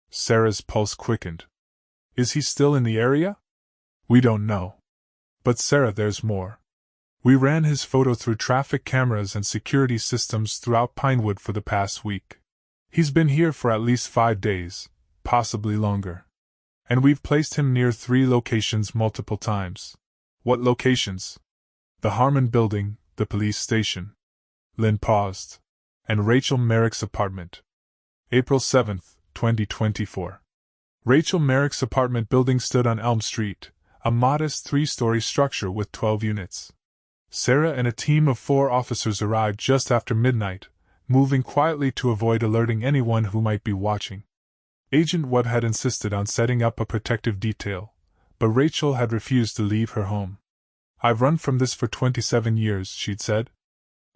Sarah's pulse quickened. Is he still in the area? We don't know. But Sarah, there's more. We ran his photo through traffic cameras and security systems throughout Pinewood for the past week. He's been here for at least 5 days, possibly longer. And we've placed him near 3 locations multiple times. What locations? The Harmon Building, the police station. Lynn paused. And Rachel Merrick's apartment. April 7, 2024. Rachel Merrick's apartment building stood on Elm Street, a modest 3-story structure with 12 units. Sarah and a team of 4 officers arrived just after midnight, moving quietly to avoid alerting anyone who might be watching. Agent Webb had insisted on setting up a protective detail, but Rachel had refused to leave her home. "I've run from this for 27 years, she'd said.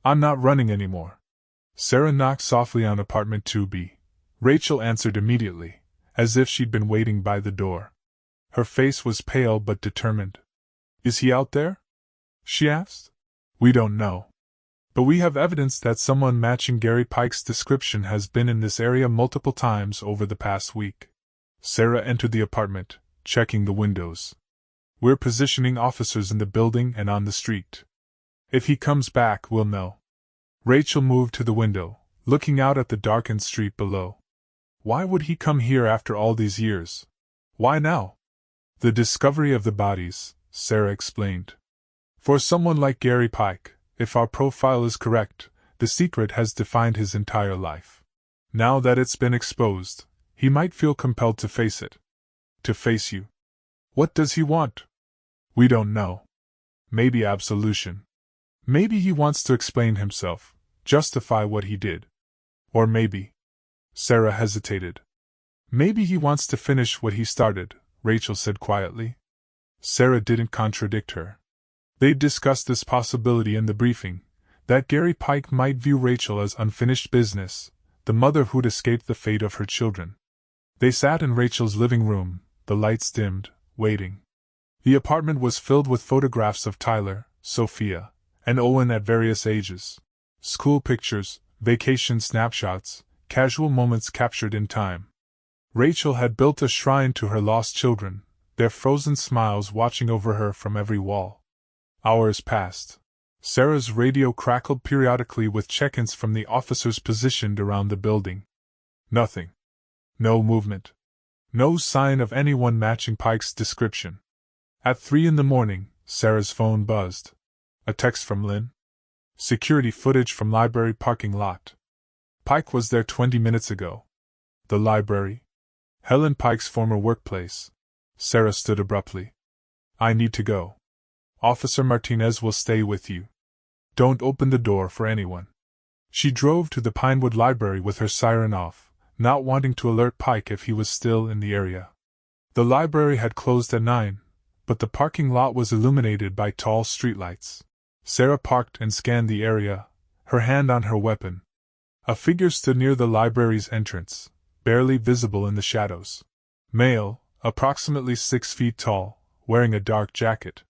"I'm not running anymore." Sarah knocked softly on apartment 2B. Rachel answered immediately, as if she'd been waiting by the door. Her face was pale but determined. "Is he out there?" she asked. "We don't know. But we have evidence that someone matching Gary Pike's description has been in this area multiple times over the past week." Sarah entered the apartment, checking the windows. "We're positioning officers in the building and on the street. If he comes back, we'll know." Rachel moved to the window, looking out at the darkened street below. Why would he come here after all these years? Why now? "The discovery of the bodies," Sarah explained. "For someone like Gary Pike, if our profile is correct, the secret has defined his entire life. Now that it's been exposed, he might feel compelled to face it. To face you. What does he want? We don't know. Maybe absolution. Maybe he wants to explain himself, justify what he did. Or maybe..." Sarah hesitated. "Maybe he wants to finish what he started," Rachel said quietly. Sarah didn't contradict her. They'd discussed this possibility in the briefing, that Gary Pike might view Rachel as unfinished business, the mother who'd escaped the fate of her children. They sat in Rachel's living room, the lights dimmed, waiting. The apartment was filled with photographs of Tyler, Sophia, and Owen at various ages. School pictures, vacation snapshots, casual moments captured in time. Rachel had built a shrine to her lost children, their frozen smiles watching over her from every wall. Hours passed. Sarah's radio crackled periodically with check-ins from the officers positioned around the building. Nothing. No movement. No sign of anyone matching Pike's description. At 3 a.m, Sarah's phone buzzed. A text from Lynn. Security footage from library parking lot. Pike was there 20 minutes ago. The library? Helen Pike's former workplace. Sarah stood abruptly. "I need to go. Officer Martinez will stay with you. Don't open the door for anyone." She drove to the Pinewood Library with her siren off, not wanting to alert Pike if he was still in the area. The library had closed at 9, but the parking lot was illuminated by tall streetlights. Sarah parked and scanned the area, her hand on her weapon. A figure stood near the library's entrance, barely visible in the shadows. Male, approximately 6 feet tall, wearing a dark jacket.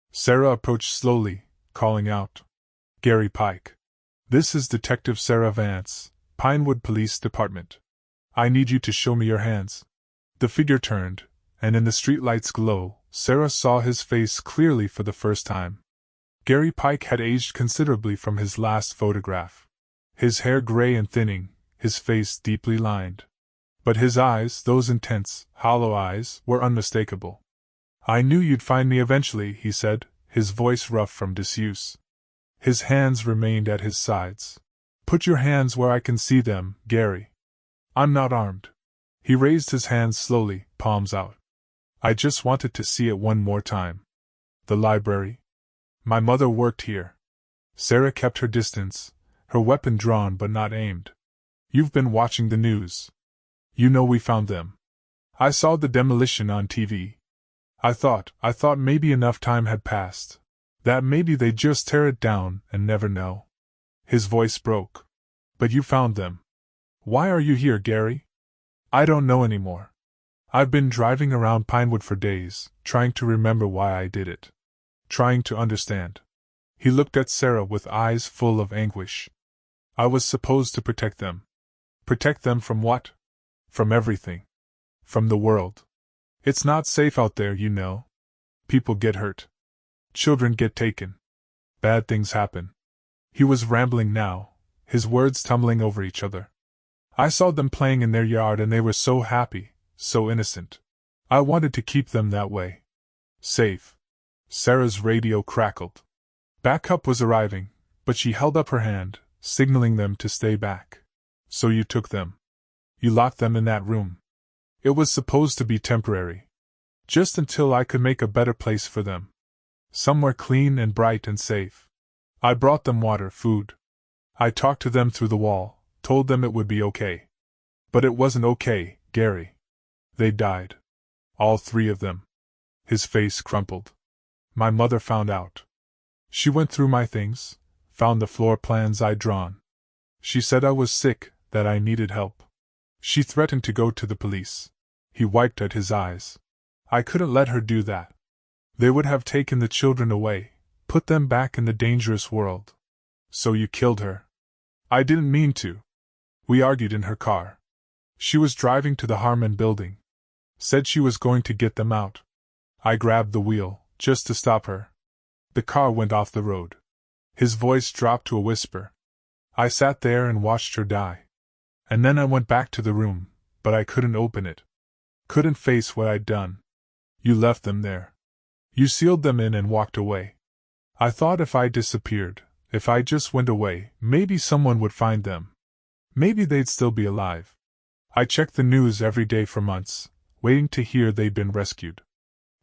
Sarah approached slowly, calling out, "Gary Pike. This is Detective Sarah Vance, Pinewood Police Department. I need you to show me your hands." The figure turned, and in the streetlight's glow, Sarah saw his face clearly for the first time. Gary Pike had aged considerably from his last photograph. His hair gray and thinning, his face deeply lined. But his eyes, those intense, hollow eyes, were unmistakable. "I knew you'd find me eventually," he said, his voice rough from disuse. His hands remained at his sides. "Put your hands where I can see them, Gary. I'm not armed." He raised his hands slowly, palms out. "I just wanted to see it one more time." "The library? My mother worked here." Sarah kept her distance, her weapon drawn but not aimed. "You've been watching the news. You know we found them. I saw the demolition on TV. I thought maybe enough time had passed. That maybe they'd just tear it down and never know." His voice broke. "But you found them. Why are you here, Gary?" "I don't know anymore. I've been driving around Pinewood for days, trying to remember why I did it. Trying to understand." He looked at Sarah with eyes full of anguish. "I was supposed to protect them." "Protect them from what?" "From everything. From the world. It's not safe out there, you know. People get hurt. Children get taken. Bad things happen. He was rambling now, his words tumbling over each other. I saw them playing in their yard and they were so happy, so innocent. I wanted to keep them that way. Safe. Sarah's radio crackled. Backup was arriving, but she held up her hand, signaling them to stay back. So you took them. You locked them in that room. It was supposed to be temporary. Just until I could make a better place for them. Somewhere clean and bright and safe. I brought them water, food. I talked to them through the wall, told them it would be okay. But it wasn't okay, Gary. They died. All three of them. His face crumpled. My mother found out. She went through my things, found the floor plans I'd drawn. She said I was sick, that I needed help. She threatened to go to the police. He wiped at his eyes. I couldn't let her do that. They would have taken the children away, put them back in the dangerous world. So you killed her. I didn't mean to. We argued in her car. She was driving to the Harmon building. Said she was going to get them out. I grabbed the wheel, just to stop her. The car went off the road. His voice dropped to a whisper. I sat there and watched her die. And then I went back to the room, but I couldn't open it. Couldn't face what I'd done. You left them there. You sealed them in and walked away. I thought if I disappeared, if I just went away, maybe someone would find them. Maybe they'd still be alive. I checked the news every day for months, waiting to hear they'd been rescued.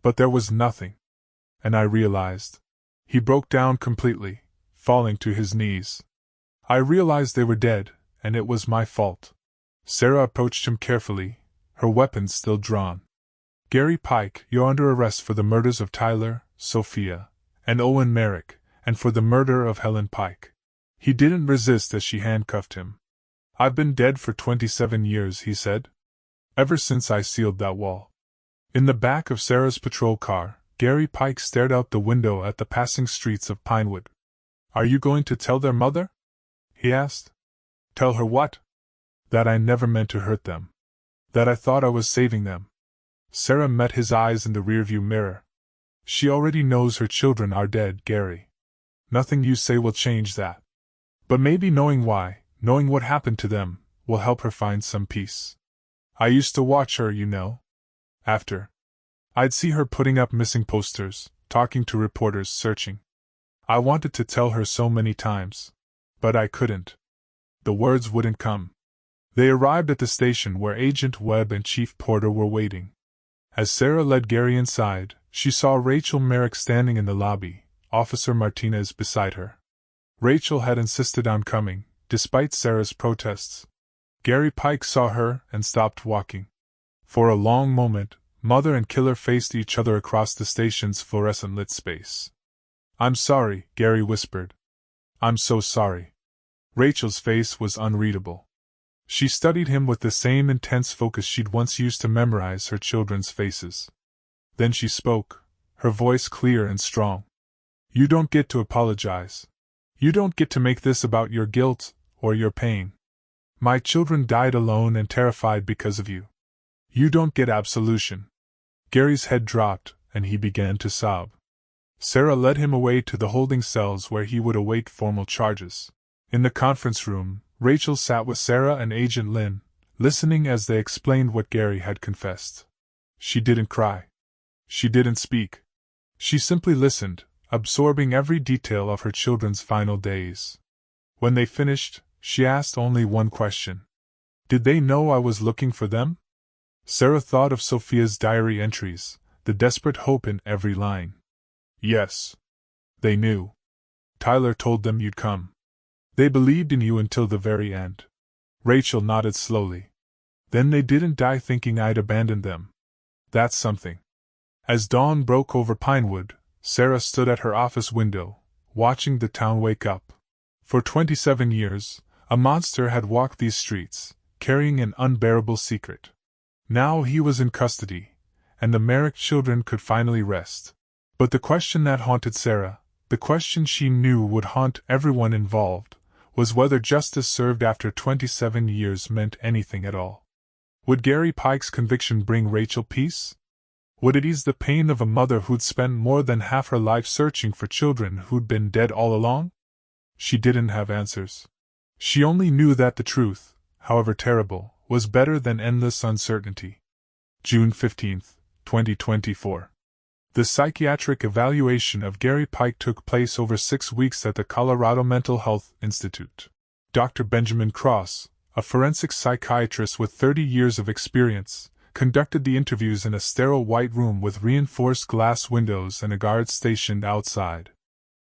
But there was nothing. And I realized. He broke down completely, falling to his knees. I realized they were dead, and it was my fault. Sarah approached him carefully, her weapons still drawn. Gary Pike, you're under arrest for the murders of Tyler, Sophia, and Owen Merrick, and for the murder of Helen Pike. He didn't resist as she handcuffed him. I've been dead for 27 years, he said. Ever since I sealed that wall. In the back of Sarah's patrol car, Gary Pike stared out the window at the passing streets of Pinewood. Are you going to tell their mother? He asked. Tell her what? That I never meant to hurt them. That I thought I was saving them. Sarah met his eyes in the rearview mirror. She already knows her children are dead, Gary. Nothing you say will change that. But maybe knowing why, knowing what happened to them, will help her find some peace. I used to watch her, you know. After. I'd see her putting up missing posters, talking to reporters, searching. I wanted to tell her so many times. But I couldn't. The words wouldn't come. They arrived at the station where Agent Webb and Chief Porter were waiting. As Sarah led Gary inside, she saw Rachel Merrick standing in the lobby, Officer Martinez beside her. Rachel had insisted on coming, despite Sarah's protests. Gary Pike saw her and stopped walking. For a long moment, mother and killer faced each other across the station's fluorescent-lit space. I'm sorry, Gary whispered. I'm so sorry. Rachel's face was unreadable. She studied him with the same intense focus she'd once used to memorize her children's faces. Then she spoke, her voice clear and strong. You don't get to apologize. You don't get to make this about your guilt or your pain. My children died alone and terrified because of you. You don't get absolution. Gary's head dropped, and he began to sob. Sarah led him away to the holding cells where he would await formal charges. In the conference room, Rachel sat with Sarah and Agent Lynn, listening as they explained what Gary had confessed. She didn't cry. She didn't speak. She simply listened, absorbing every detail of her children's final days. When they finished, she asked only one question. Did they know I was looking for them? Sarah thought of Sophia's diary entries, the desperate hope in every line. Yes. They knew. Tyler told them you'd come. They believed in you until the very end. Rachel nodded slowly. Then they didn't die thinking I'd abandoned them. That's something. As dawn broke over Pinewood, Sarah stood at her office window, watching the town wake up. For 27 years, a monster had walked these streets, carrying an unbearable secret. Now he was in custody, and the Merrick children could finally rest. But the question that haunted Sarah, the question she knew would haunt everyone involved, was whether justice served after 27 years meant anything at all. Would Gary Pike's conviction bring Rachel peace? Would it ease the pain of a mother who'd spent more than half her life searching for children who'd been dead all along? She didn't have answers. She only knew that the truth, however terrible, was better than endless uncertainty. June 15, 2024. The psychiatric evaluation of Gary Pike took place over 6 weeks at the Colorado Mental Health Institute. Dr. Benjamin Cross, a forensic psychiatrist with 30 years of experience, conducted the interviews in a sterile white room with reinforced glass windows and a guard stationed outside.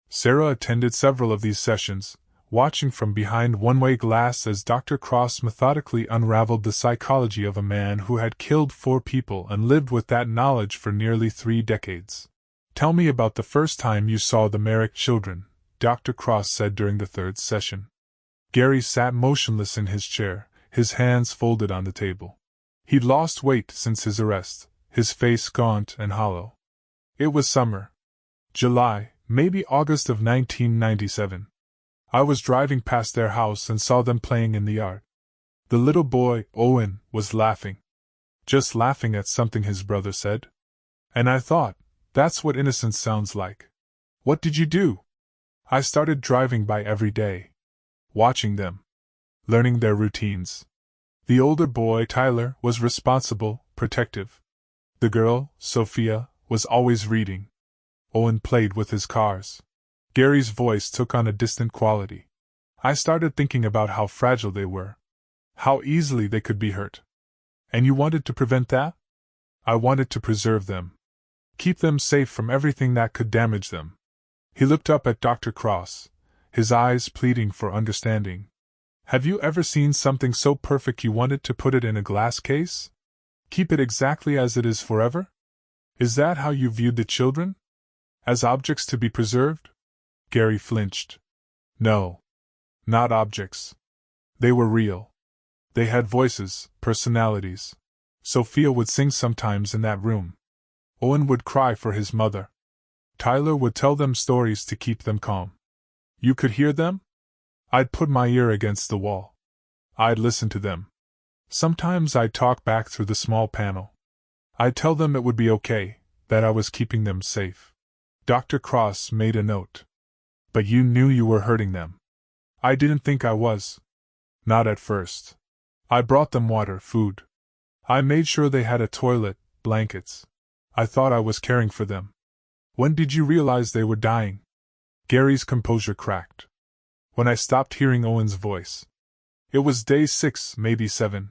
Sarah attended several of these sessions, watching from behind one-way glass as Dr. Cross methodically unraveled the psychology of a man who had killed 4 people and lived with that knowledge for nearly 3 decades. "Tell me about the first time you saw the Merrick children," Dr. Cross said during the 3rd session. Gary sat motionless in his chair, his hands folded on the table. He'd lost weight since his arrest, his face gaunt and hollow. It was summer. July, maybe August of 1997. I was driving past their house and saw them playing in the yard. The little boy, Owen, was laughing. Just laughing at something his brother said. And I thought, that's what innocence sounds like. What did you do? I started driving by every day. Watching them. Learning their routines. The older boy, Tyler, was responsible, protective. The girl, Sophia, was always reading. Owen played with his cars. Gary's voice took on a distant quality. I started thinking about how fragile they were. How easily they could be hurt. And you wanted to prevent that? I wanted to preserve them. Keep them safe from everything that could damage them. He looked up at Dr. Cross, his eyes pleading for understanding. Have you ever seen something so perfect you wanted to put it in a glass case? Keep it exactly as it is forever? Is that how you viewed the children? As objects to be preserved? Gary flinched. No. Not objects. They were real. They had voices, personalities. Sophia would sing sometimes in that room. Owen would cry for his mother. Tyler would tell them stories to keep them calm. You could hear them? I'd put my ear against the wall. I'd listen to them. Sometimes I'd talk back through the small panel. I'd tell them it would be okay, that I was keeping them safe. Dr. Cross made a note. But you knew you were hurting them. I didn't think I was. Not at first. I brought them water, food. I made sure they had a toilet, blankets. I thought I was caring for them. When did you realize they were dying? Gary's composure cracked. When I stopped hearing Owen's voice. It was day 6, maybe 7.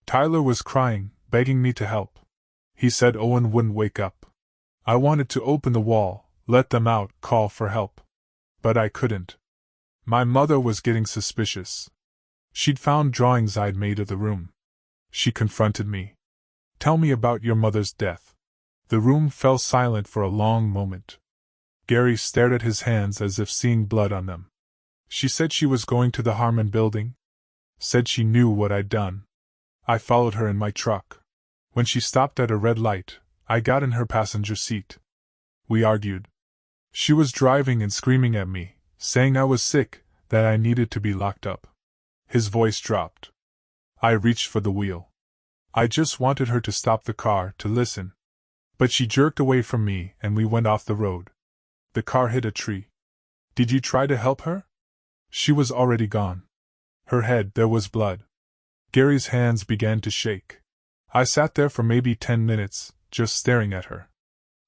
Tyler was crying, begging me to help. He said Owen wouldn't wake up. I wanted to open the wall, let them out, call for help. But I couldn't. My mother was getting suspicious. She'd found drawings I'd made of the room. She confronted me. Tell me about your mother's death. The room fell silent for a long moment. Gary stared at his hands as if seeing blood on them. She said she was going to the Harmon building. Said she knew what I'd done. I followed her in my truck. When she stopped at a red light, I got in her passenger seat. We argued. She was driving and screaming at me, saying I was sick, that I needed to be locked up. His voice dropped. I reached for the wheel. I just wanted her to stop the car, to listen. But she jerked away from me and we went off the road. The car hit a tree. Did you try to help her? She was already gone. Her head, there was blood. Gary's hands began to shake. I sat there for maybe 10 minutes, just staring at her.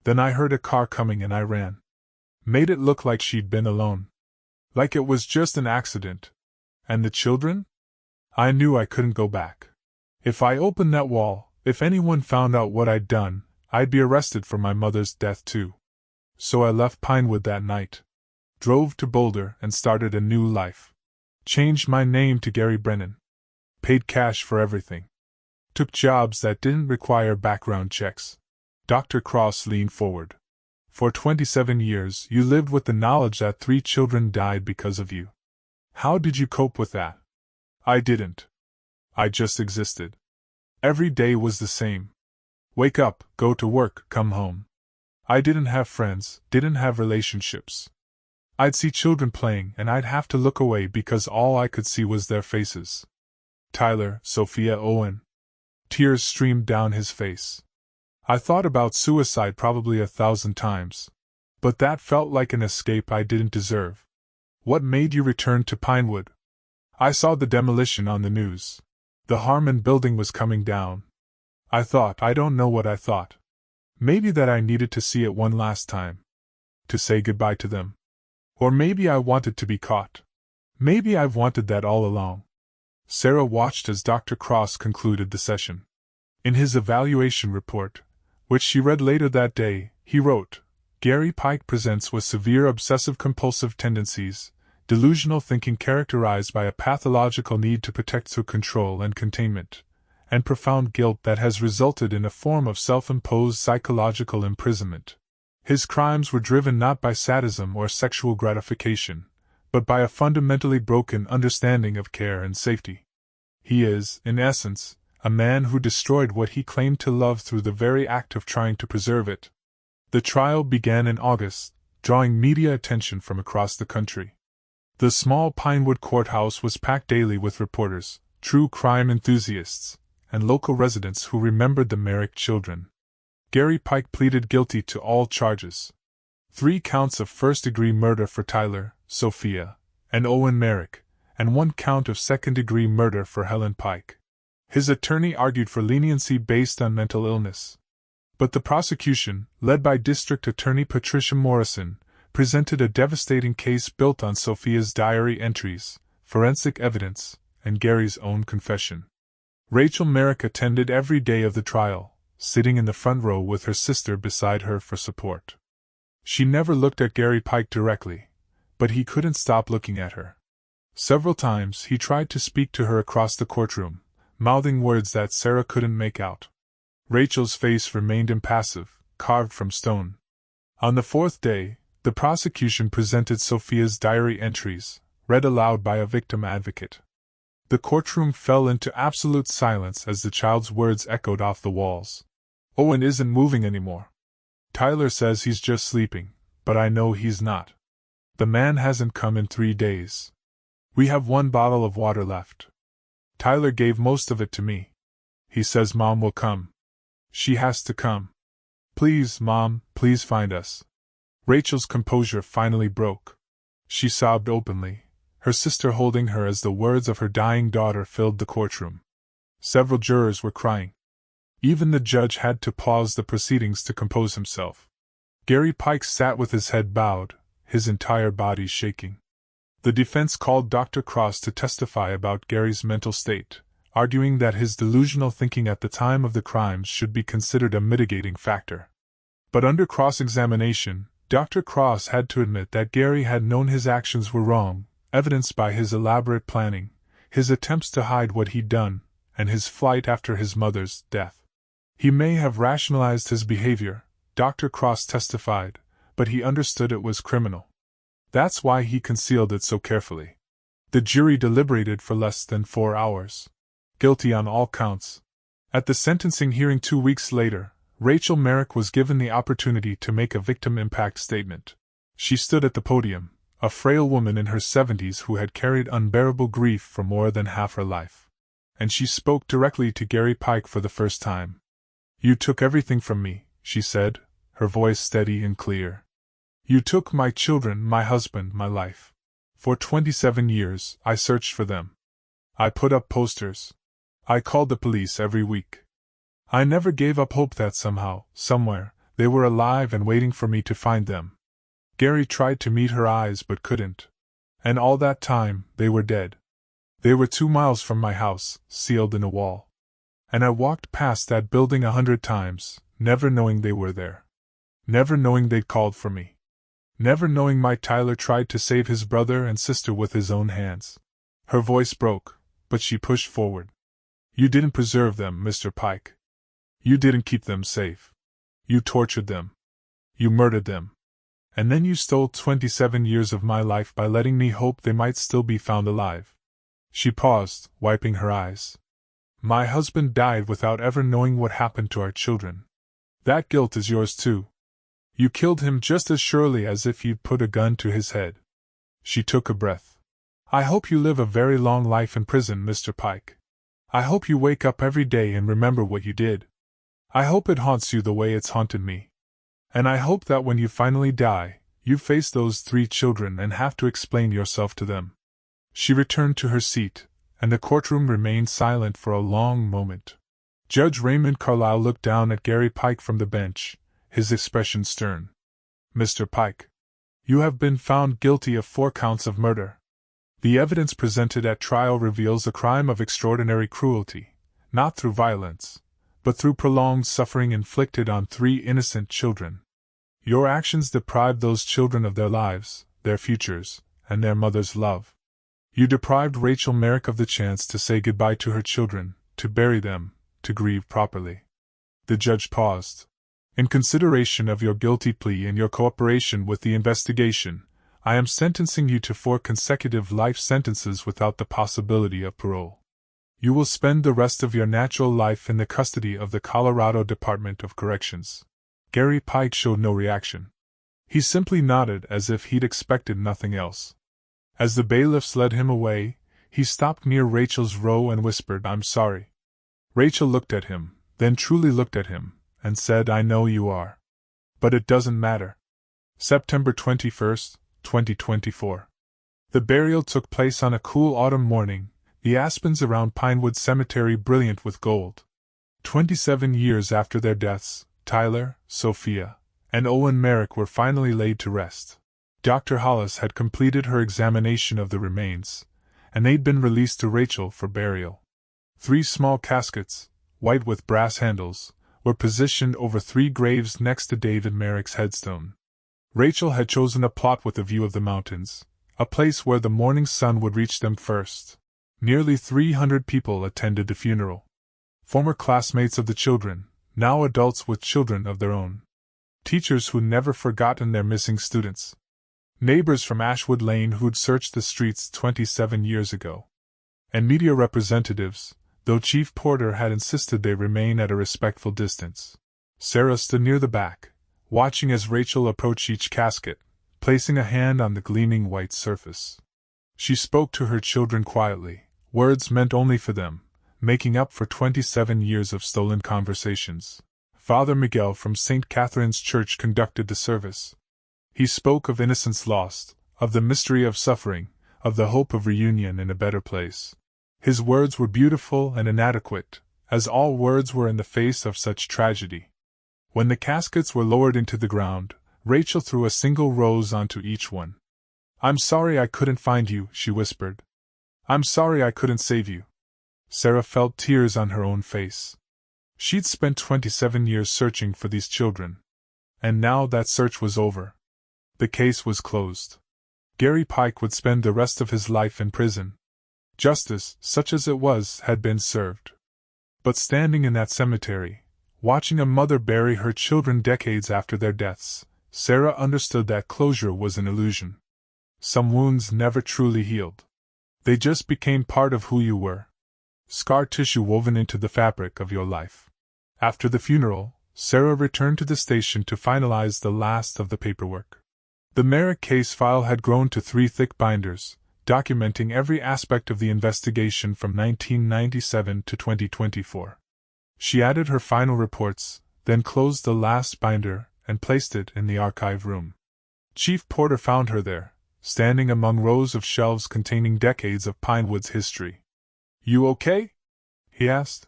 Then I heard a car coming and I ran. Made it look like she'd been alone. Like it was just an accident. And the children? I knew I couldn't go back. If I opened that wall, if anyone found out what I'd done, I'd be arrested for my mother's death too. So I left Pinewood that night. Drove to Boulder and started a new life. Changed my name to Gary Brennan. Paid cash for everything. Took jobs that didn't require background checks. Dr. Cross leaned forward. For 27 years you lived with the knowledge that 3 children died because of you. How did you cope with that? I didn't. I just existed. Every day was the same. Wake up, go to work, come home. I didn't have friends, didn't have relationships. I'd see children playing and I'd have to look away because all I could see was their faces. Tyler, Sophia, Owen. Tears streamed down his face. I thought about suicide probably 1,000 times. But that felt like an escape I didn't deserve. What made you return to Pinewood? I saw the demolition on the news. The Harmon building was coming down. I don't know what I thought. Maybe that I needed to see it one last time. To say goodbye to them. Or maybe I wanted to be caught. Maybe I've wanted that all along. Sarah watched as Dr. Cross concluded the session. In his evaluation report, which she read later that day, he wrote, Gary Pike presents with severe obsessive-compulsive tendencies, delusional thinking characterized by a pathological need to protect through control and containment, and profound guilt that has resulted in a form of self-imposed psychological imprisonment. His crimes were driven not by sadism or sexual gratification, but by a fundamentally broken understanding of care and safety. He is, in essence, a man who destroyed what he claimed to love through the very act of trying to preserve it. The trial began in August, drawing media attention from across the country. The small Pinewood courthouse was packed daily with reporters, true crime enthusiasts, and local residents who remembered the Merrick children. Gary Pike pleaded guilty to all charges. 3 counts of first-degree murder for Tyler, Sophia, and Owen Merrick, and 1 count of second-degree murder for Helen Pike. His attorney argued for leniency based on mental illness. But the prosecution, led by District Attorney Patricia Morrison, presented a devastating case built on Sophia's diary entries, forensic evidence, and Gary's own confession. Rachel Merrick attended every day of the trial, sitting in the front row with her sister beside her for support. She never looked at Gary Pike directly, but he couldn't stop looking at her. Several times he tried to speak to her across the courtroom, mouthing words that Sarah couldn't make out. Rachel's face remained impassive, carved from stone. On the 4th day, the prosecution presented Sophia's diary entries, read aloud by a victim advocate. The courtroom fell into absolute silence as the child's words echoed off the walls. Owen isn't moving anymore. Tyler says he's just sleeping, but I know he's not. The man hasn't come in 3 days. We have 1 bottle of water left. Tyler gave most of it to me. He says Mom will come. She has to come. Please, Mom, please find us. Rachel's composure finally broke. She sobbed openly, her sister holding her as the words of her dying daughter filled the courtroom. Several jurors were crying. Even the judge had to pause the proceedings to compose himself. Gary Pike sat with his head bowed, his entire body shaking. The defense called Dr. Cross to testify about Gary's mental state, arguing that his delusional thinking at the time of the crimes should be considered a mitigating factor. But under cross-examination, Dr. Cross had to admit that Gary had known his actions were wrong, evidenced by his elaborate planning, his attempts to hide what he'd done, and his flight after his mother's death. He may have rationalized his behavior, Dr. Cross testified, but he understood it was criminal. That's why he concealed it so carefully. The jury deliberated for less than 4 hours. Guilty on all counts. At the sentencing hearing 2 weeks later, Rachel Merrick was given the opportunity to make a victim impact statement. She stood at the podium, a frail woman in her 70s who had carried unbearable grief for more than half her life. And she spoke directly to Gary Pike for the first time. You took everything from me, she said, her voice steady and clear. You took my children, my husband, my life. For 27 years, I searched for them. I put up posters. I called the police every week. I never gave up hope that somehow, somewhere, they were alive and waiting for me to find them. Gary tried to meet her eyes but couldn't. And all that time, they were dead. They were 2 miles from my house, sealed in a wall. And I walked past that building 100 times, never knowing they were there. Never knowing they'd called for me. Never knowing my Tyler tried to save his brother and sister with his own hands. Her voice broke, but she pushed forward. You didn't preserve them, Mr. Pike. You didn't keep them safe. You tortured them. You murdered them. And then you stole 27 years of my life by letting me hope they might still be found alive. She paused, wiping her eyes. My husband died without ever knowing what happened to our children. That guilt is yours too. You killed him just as surely as if you'd put a gun to his head. She took a breath. I hope you live a very long life in prison, Mr. Pike. I hope you wake up every day and remember what you did. I hope it haunts you the way it's haunted me. And I hope that when you finally die, you face those 3 children and have to explain yourself to them." She returned to her seat, and the courtroom remained silent for a long moment. Judge Raymond Carlyle looked down at Gary Pike from the bench, his expression stern. "Mr. Pike, you have been found guilty of 4 counts of murder. The evidence presented at trial reveals a crime of extraordinary cruelty, not through violence, but through prolonged suffering inflicted on 3 innocent children. Your actions deprived those children of their lives, their futures, and their mother's love. You deprived Rachel Merrick of the chance to say goodbye to her children, to bury them, to grieve properly." The judge paused. "In consideration of your guilty plea and your cooperation with the investigation, I am sentencing you to 4 consecutive life sentences without the possibility of parole. You will spend the rest of your natural life in the custody of the Colorado Department of Corrections." Gary Pike showed no reaction. He simply nodded as if he'd expected nothing else. As the bailiffs led him away, he stopped near Rachel's row and whispered, "I'm sorry." Rachel looked at him, then truly looked at him, and said, "I know you are. But it doesn't matter." September 21st, 2024. The burial took place on a cool autumn morning, the aspens around Pinewood Cemetery brilliant with gold. 27 years after their deaths, Tyler, Sophia, and Owen Merrick were finally laid to rest. Dr. Hollis had completed her examination of the remains, and they'd been released to Rachel for burial. 3 small caskets, white with brass handles, were positioned over 3 graves next to David Merrick's headstone. Rachel had chosen a plot with a view of the mountains, a place where the morning sun would reach them first. Nearly 300 people attended the funeral. Former classmates of the children, now adults with children of their own. Teachers who'd never forgotten their missing students. Neighbors from Ashwood Lane who'd searched the streets 27 years ago. And media representatives, though Chief Porter had insisted they remain at a respectful distance. Sarah stood near the back, watching as Rachel approached each casket, placing a hand on the gleaming white surface. She spoke to her children quietly, words meant only for them, making up for 27 years of stolen conversations. Father Miguel from St. Catherine's Church conducted the service. He spoke of innocence lost, of the mystery of suffering, of the hope of reunion in a better place. His words were beautiful and inadequate, as all words were in the face of such tragedy. When the caskets were lowered into the ground, Rachel threw a single rose onto each one. "I'm sorry I couldn't find you," she whispered. "I'm sorry I couldn't save you." Sarah felt tears on her own face. She'd spent 27 years searching for these children. And now that search was over. The case was closed. Gary Pike would spend the rest of his life in prison. Justice, such as it was, had been served. But standing in that cemetery, watching a mother bury her children decades after their deaths, Sarah understood that closure was an illusion. Some wounds never truly healed. They just became part of who you were. Scar tissue woven into the fabric of your life. After the funeral, Sarah returned to the station to finalize the last of the paperwork. The Merrick case file had grown to 3 thick binders, documenting every aspect of the investigation from 1997 to 2024. She added her final reports, then closed the last binder and placed it in the archive room. Chief Porter found her there, standing among rows of shelves containing decades of Pinewood's history. "You okay?" he asked.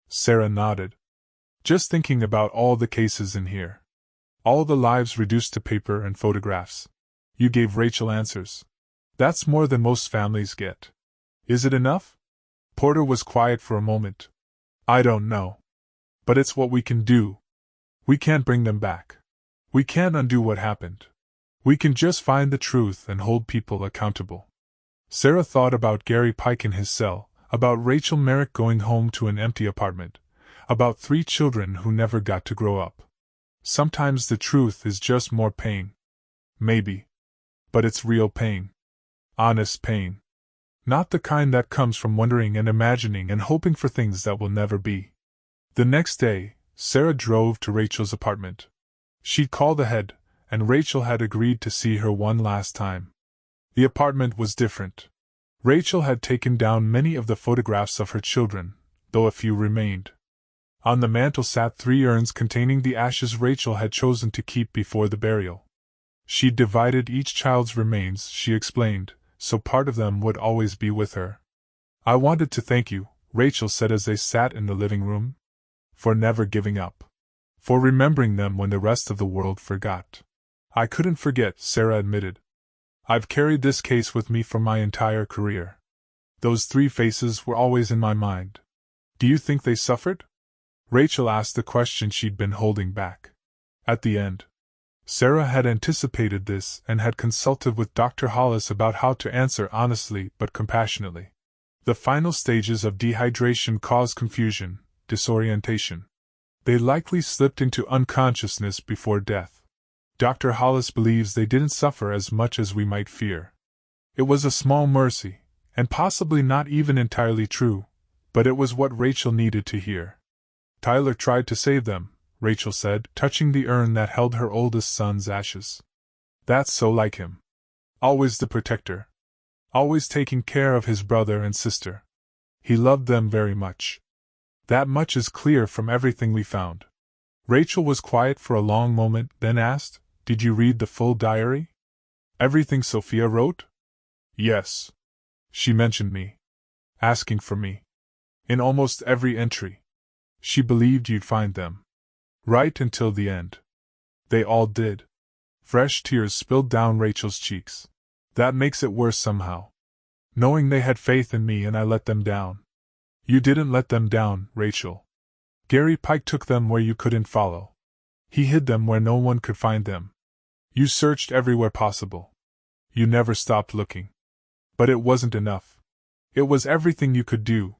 Sarah nodded. "Just thinking about all the cases in here. All the lives reduced to paper and photographs. You gave Rachel answers. That's more than most families get. Is it enough?" Porter was quiet for a moment. "I don't know. But it's what we can do. We can't bring them back. We can't undo what happened. We can just find the truth and hold people accountable." Sarah thought about Gary Pike in his cell, about Rachel Merrick going home to an empty apartment, about 3 children who never got to grow up. Sometimes the truth is just more pain. Maybe. But it's real pain. Honest pain. Not the kind that comes from wondering and imagining and hoping for things that will never be. The next day, Sarah drove to Rachel's apartment. She'd called ahead, and Rachel had agreed to see her one last time. The apartment was different. Rachel had taken down many of the photographs of her children, though a few remained. On the mantel sat 3 urns containing the ashes Rachel had chosen to keep before the burial. She'd divided each child's remains, she explained, so part of them would always be with her. I wanted to thank you, Rachel said as they sat in the living room. For never giving up. For remembering them when the rest of the world forgot. I couldn't forget, Sarah admitted. I've carried this case with me for my entire career. Those 3 faces were always in my mind. Do you think they suffered? Rachel asked the question she'd been holding back. At the end. Sarah had anticipated this and had consulted with Dr. Hollis about how to answer honestly but compassionately. The final stages of dehydration caused confusion, disorientation. They likely slipped into unconsciousness before death. Dr. Hollis believes they didn't suffer as much as we might fear. It was a small mercy, and possibly not even entirely true, but it was what Rachel needed to hear. Tyler tried to save them, Rachel said, touching the urn that held her oldest son's ashes. That's so like him. Always the protector. Always taking care of his brother and sister. He loved them very much. That much is clear from everything we found. Rachel was quiet for a long moment, then asked, Did you read the full diary? Everything Sophia wrote? Yes. She mentioned me. Asking for me. In almost every entry. She believed you'd find them. Right until the end. They all did. Fresh tears spilled down Rachel's cheeks. That makes it worse somehow. Knowing they had faith in me and I let them down. You didn't let them down, Rachel. Gary Pike took them where you couldn't follow. He hid them where no one could find them. You searched everywhere possible. You never stopped looking. But it wasn't enough. It was everything you could do.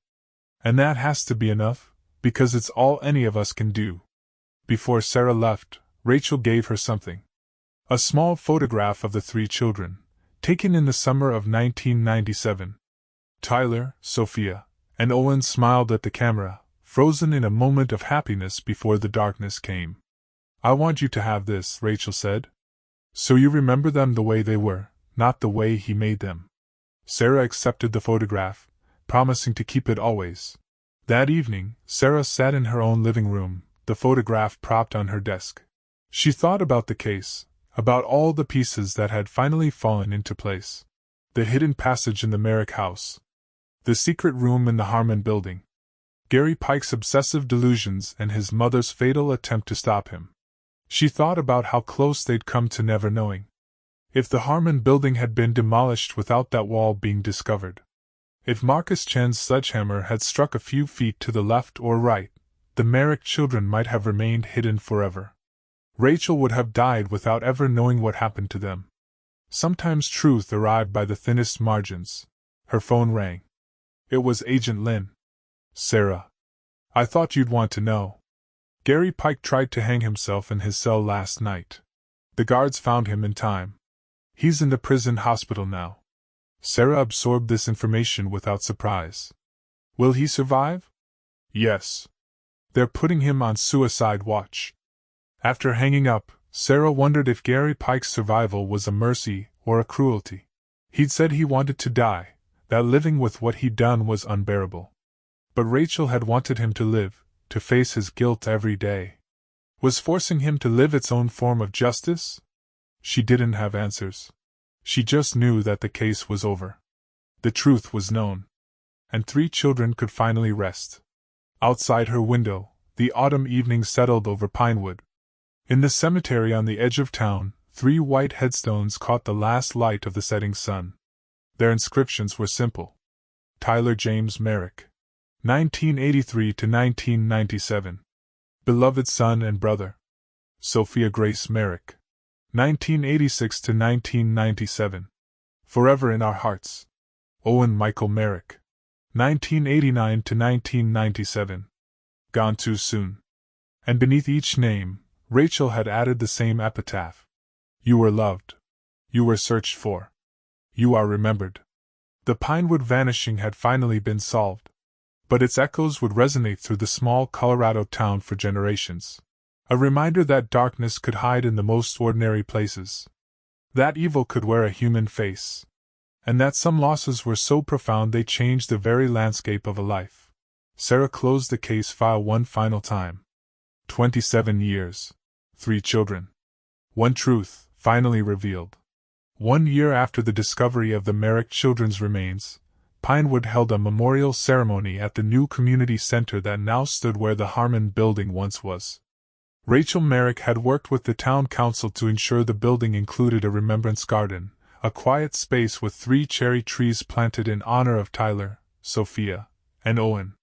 And that has to be enough, because it's all any of us can do. Before Sarah left, Rachel gave her something. A small photograph of the 3 children, taken in the summer of 1997. Tyler, Sophia, and Owen smiled at the camera, frozen in a moment of happiness before the darkness came. I want you to have this, Rachel said. So you remember them the way they were, not the way he made them. Sarah accepted the photograph, promising to keep it always. That evening, Sarah sat in her own living room, the photograph propped on her desk. She thought about the case, about all the pieces that had finally fallen into place. The hidden passage in the Merrick house. The secret room in the Harmon building. Gary Pike's obsessive delusions and his mother's fatal attempt to stop him. She thought about how close they'd come to never knowing. If the Harmon building had been demolished without that wall being discovered. If Marcus Chen's sledgehammer had struck a few feet to the left or right, the Merrick children might have remained hidden forever. Rachel would have died without ever knowing what happened to them. Sometimes truth arrived by the thinnest margins. Her phone rang. It was Agent Lynn. Sarah. I thought you'd want to know. Gary Pike tried to hang himself in his cell last night. The guards found him in time. He's in the prison hospital now. Sarah absorbed this information without surprise. Will he survive? Yes. They're putting him on suicide watch. After hanging up, Sarah wondered if Gary Pike's survival was a mercy or a cruelty. He'd said he wanted to die, that living with what he'd done was unbearable. But Rachel had wanted him to live, to face his guilt every day. Was forcing him to live its own form of justice? She didn't have answers. She just knew that the case was over. The truth was known. And 3 children could finally rest. Outside her window, the autumn evening settled over Pinewood. In the cemetery on the edge of town, 3 white headstones caught the last light of the setting sun. Their inscriptions were simple. Tyler James Merrick. 1983 to 1997. Beloved son and brother. Sophia Grace Merrick. 1986 to 1997. Forever in our hearts. Owen Michael Merrick. 1989 to 1997. Gone too soon. And beneath each name, Rachel had added the same epitaph. You were loved. You were searched for. You are remembered. The Pinewood vanishing had finally been solved. But its echoes would resonate through the small Colorado town for generations. A reminder that darkness could hide in the most ordinary places. That evil could wear a human face. And that some losses were so profound they changed the very landscape of a life. Sarah closed the case file one final time. 27 years. 3 children. One truth, finally revealed. 1 year after the discovery of the Merrick children's remains, Pinewood held a memorial ceremony at the new community center that now stood where the Harmon building once was. Rachel Merrick had worked with the town council to ensure the building included a remembrance garden, a quiet space with 3 cherry trees planted in honor of Tyler, Sophia, and Owen.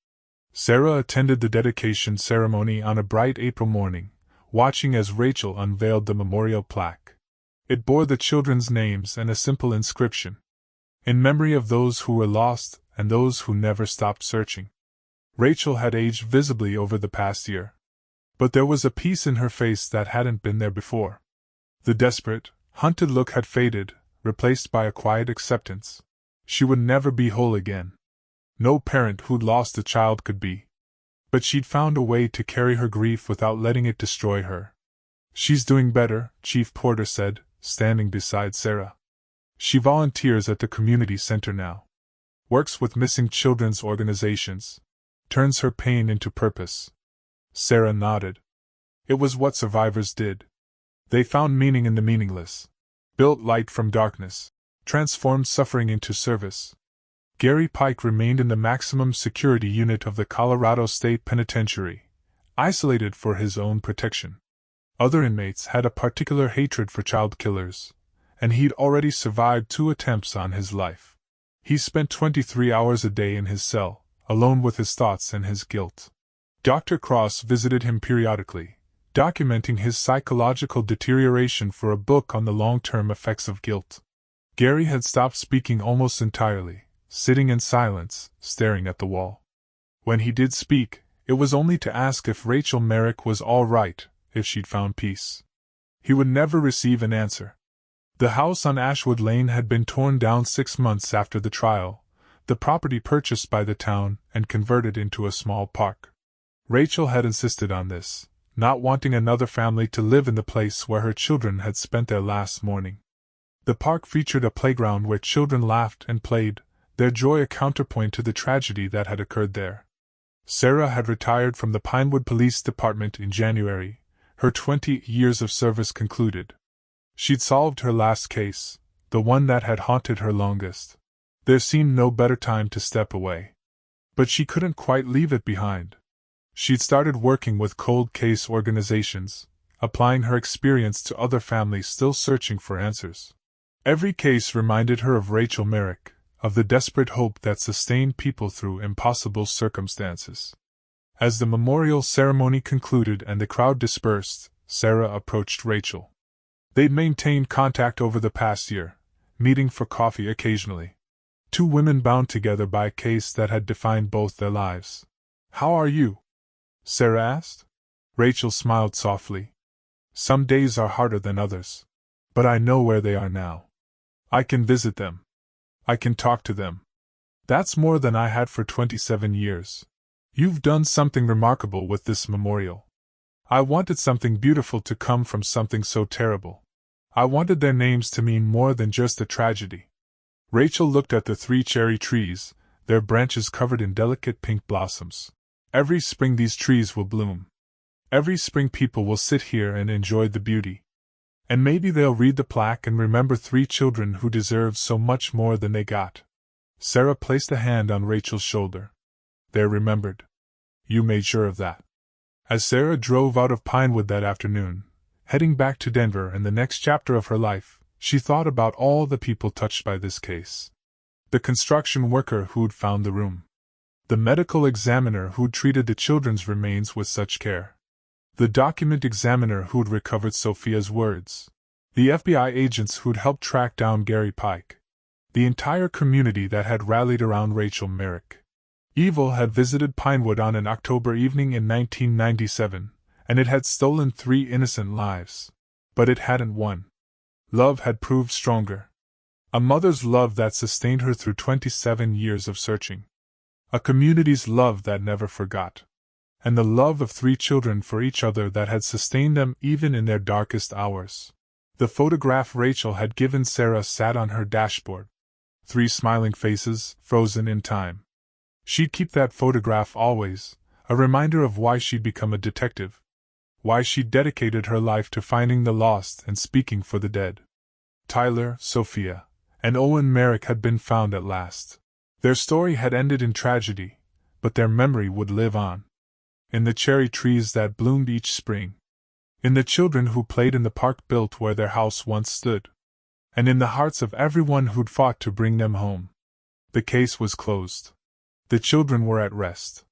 Sarah attended the dedication ceremony on a bright April morning, watching as Rachel unveiled the memorial plaque. It bore the children's names and a simple inscription: "In memory of those who were lost and those who never stopped searching." Rachel had aged visibly over the past year. But there was a peace in her face that hadn't been there before. The desperate, hunted look had faded, replaced by a quiet acceptance. She would never be whole again. No parent who'd lost a child could be. But she'd found a way to carry her grief without letting it destroy her. "She's doing better," Chief Porter said, standing beside Sarah. "She volunteers at the community center now. Works with missing children's organizations. Turns her pain into purpose." Sarah nodded. It was what survivors did. They found meaning in the meaningless. Built light from darkness. Transformed suffering into service. Gary Pike remained in the maximum security unit of the Colorado State Penitentiary, isolated for his own protection. Other inmates had a particular hatred for child killers, and he'd already survived 2 attempts on his life. He spent 23 hours a day in his cell, alone with his thoughts and his guilt. Dr. Cross visited him periodically, documenting his psychological deterioration for a book on the long-term effects of guilt. Gary had stopped speaking almost entirely, sitting in silence, staring at the wall. When he did speak, it was only to ask if Rachel Merrick was all right, if she'd found peace. He would never receive an answer. The house on Ashwood Lane had been torn down 6 months after the trial, the property purchased by the town and converted into a small park. Rachel had insisted on this, not wanting another family to live in the place where her children had spent their last morning. The park featured a playground where children laughed and played, their joy a counterpoint to the tragedy that had occurred there. Sarah had retired from the Pinewood Police Department in January, her 20 years of service concluded. She'd solved her last case, the one that had haunted her longest. There seemed no better time to step away. But she couldn't quite leave it behind. She'd started working with cold case organizations, applying her experience to other families still searching for answers. Every case reminded her of Rachel Merrick, of the desperate hope that sustained people through impossible circumstances. As the memorial ceremony concluded and the crowd dispersed, Sarah approached Rachel. They'd maintained contact over the past year, meeting for coffee occasionally. 2 women bound together by a case that had defined both their lives. "How are you?" Sarah asked. Rachel smiled softly. "Some days are harder than others. But I know where they are now. I can visit them. I can talk to them. That's more than I had for 27 years. You've done something remarkable with this memorial. I wanted something beautiful to come from something so terrible. I wanted their names to mean more than just a tragedy." Rachel looked at the 3 cherry trees, their branches covered in delicate pink blossoms. "Every spring these trees will bloom. Every spring people will sit here and enjoy the beauty. And maybe they'll read the plaque and remember 3 children who deserved so much more than they got." Sarah placed a hand on Rachel's shoulder. "They're remembered. You made sure of that." As Sarah drove out of Pinewood that afternoon, heading back to Denver and the next chapter of her life, she thought about all the people touched by this case. The construction worker who'd found the room. The medical examiner who'd treated the children's remains with such care. The document examiner who'd recovered Sophia's words. The FBI agents who'd helped track down Gary Pike. The entire community that had rallied around Rachel Merrick. Evil had visited Pinewood on an October evening in 1997, and it had stolen 3 innocent lives. But it hadn't won. Love had proved stronger. A mother's love that sustained her through 27 years of searching. A community's love that never forgot. And the love of 3 children for each other that had sustained them even in their darkest hours. The photograph Rachel had given Sarah sat on her dashboard. 3 smiling faces, frozen in time. She'd keep that photograph always, a reminder of why she'd become a detective. Why she'd dedicated her life to finding the lost and speaking for the dead. Tyler, Sophia, and Owen Merrick had been found at last. Their story had ended in tragedy, but their memory would live on. In the cherry trees that bloomed each spring. In the children who played in the park built where their house once stood. And in the hearts of everyone who'd fought to bring them home. The case was closed. The children were at rest.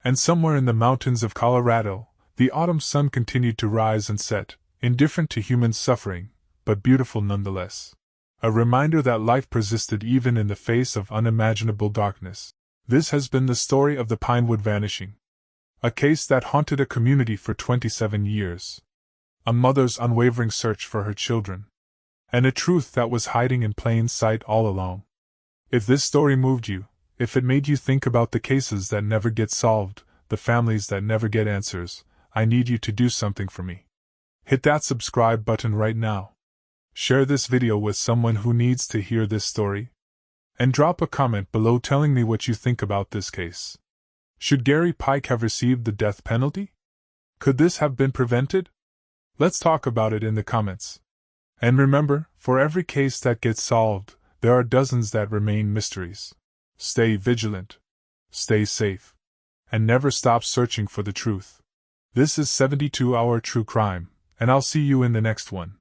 And somewhere in the mountains of Colorado, the autumn sun continued to rise and set, indifferent to human suffering, but beautiful nonetheless. A reminder that life persisted even in the face of unimaginable darkness. This has been the story of the Pinewood vanishing. A case that haunted a community for 27 years. A mother's unwavering search for her children. And a truth that was hiding in plain sight all along. If this story moved you, if it made you think about the cases that never get solved, the families that never get answers, I need you to do something for me. Hit that subscribe button right now. Share this video with someone who needs to hear this story. And drop a comment below telling me what you think about this case. Should Gary Pike have received the death penalty? Could this have been prevented? Let's talk about it in the comments. And remember, for every case that gets solved, there are dozens that remain mysteries. Stay vigilant. Stay safe. And never stop searching for the truth. This is 72 Hour True Crime, and I'll see you in the next one.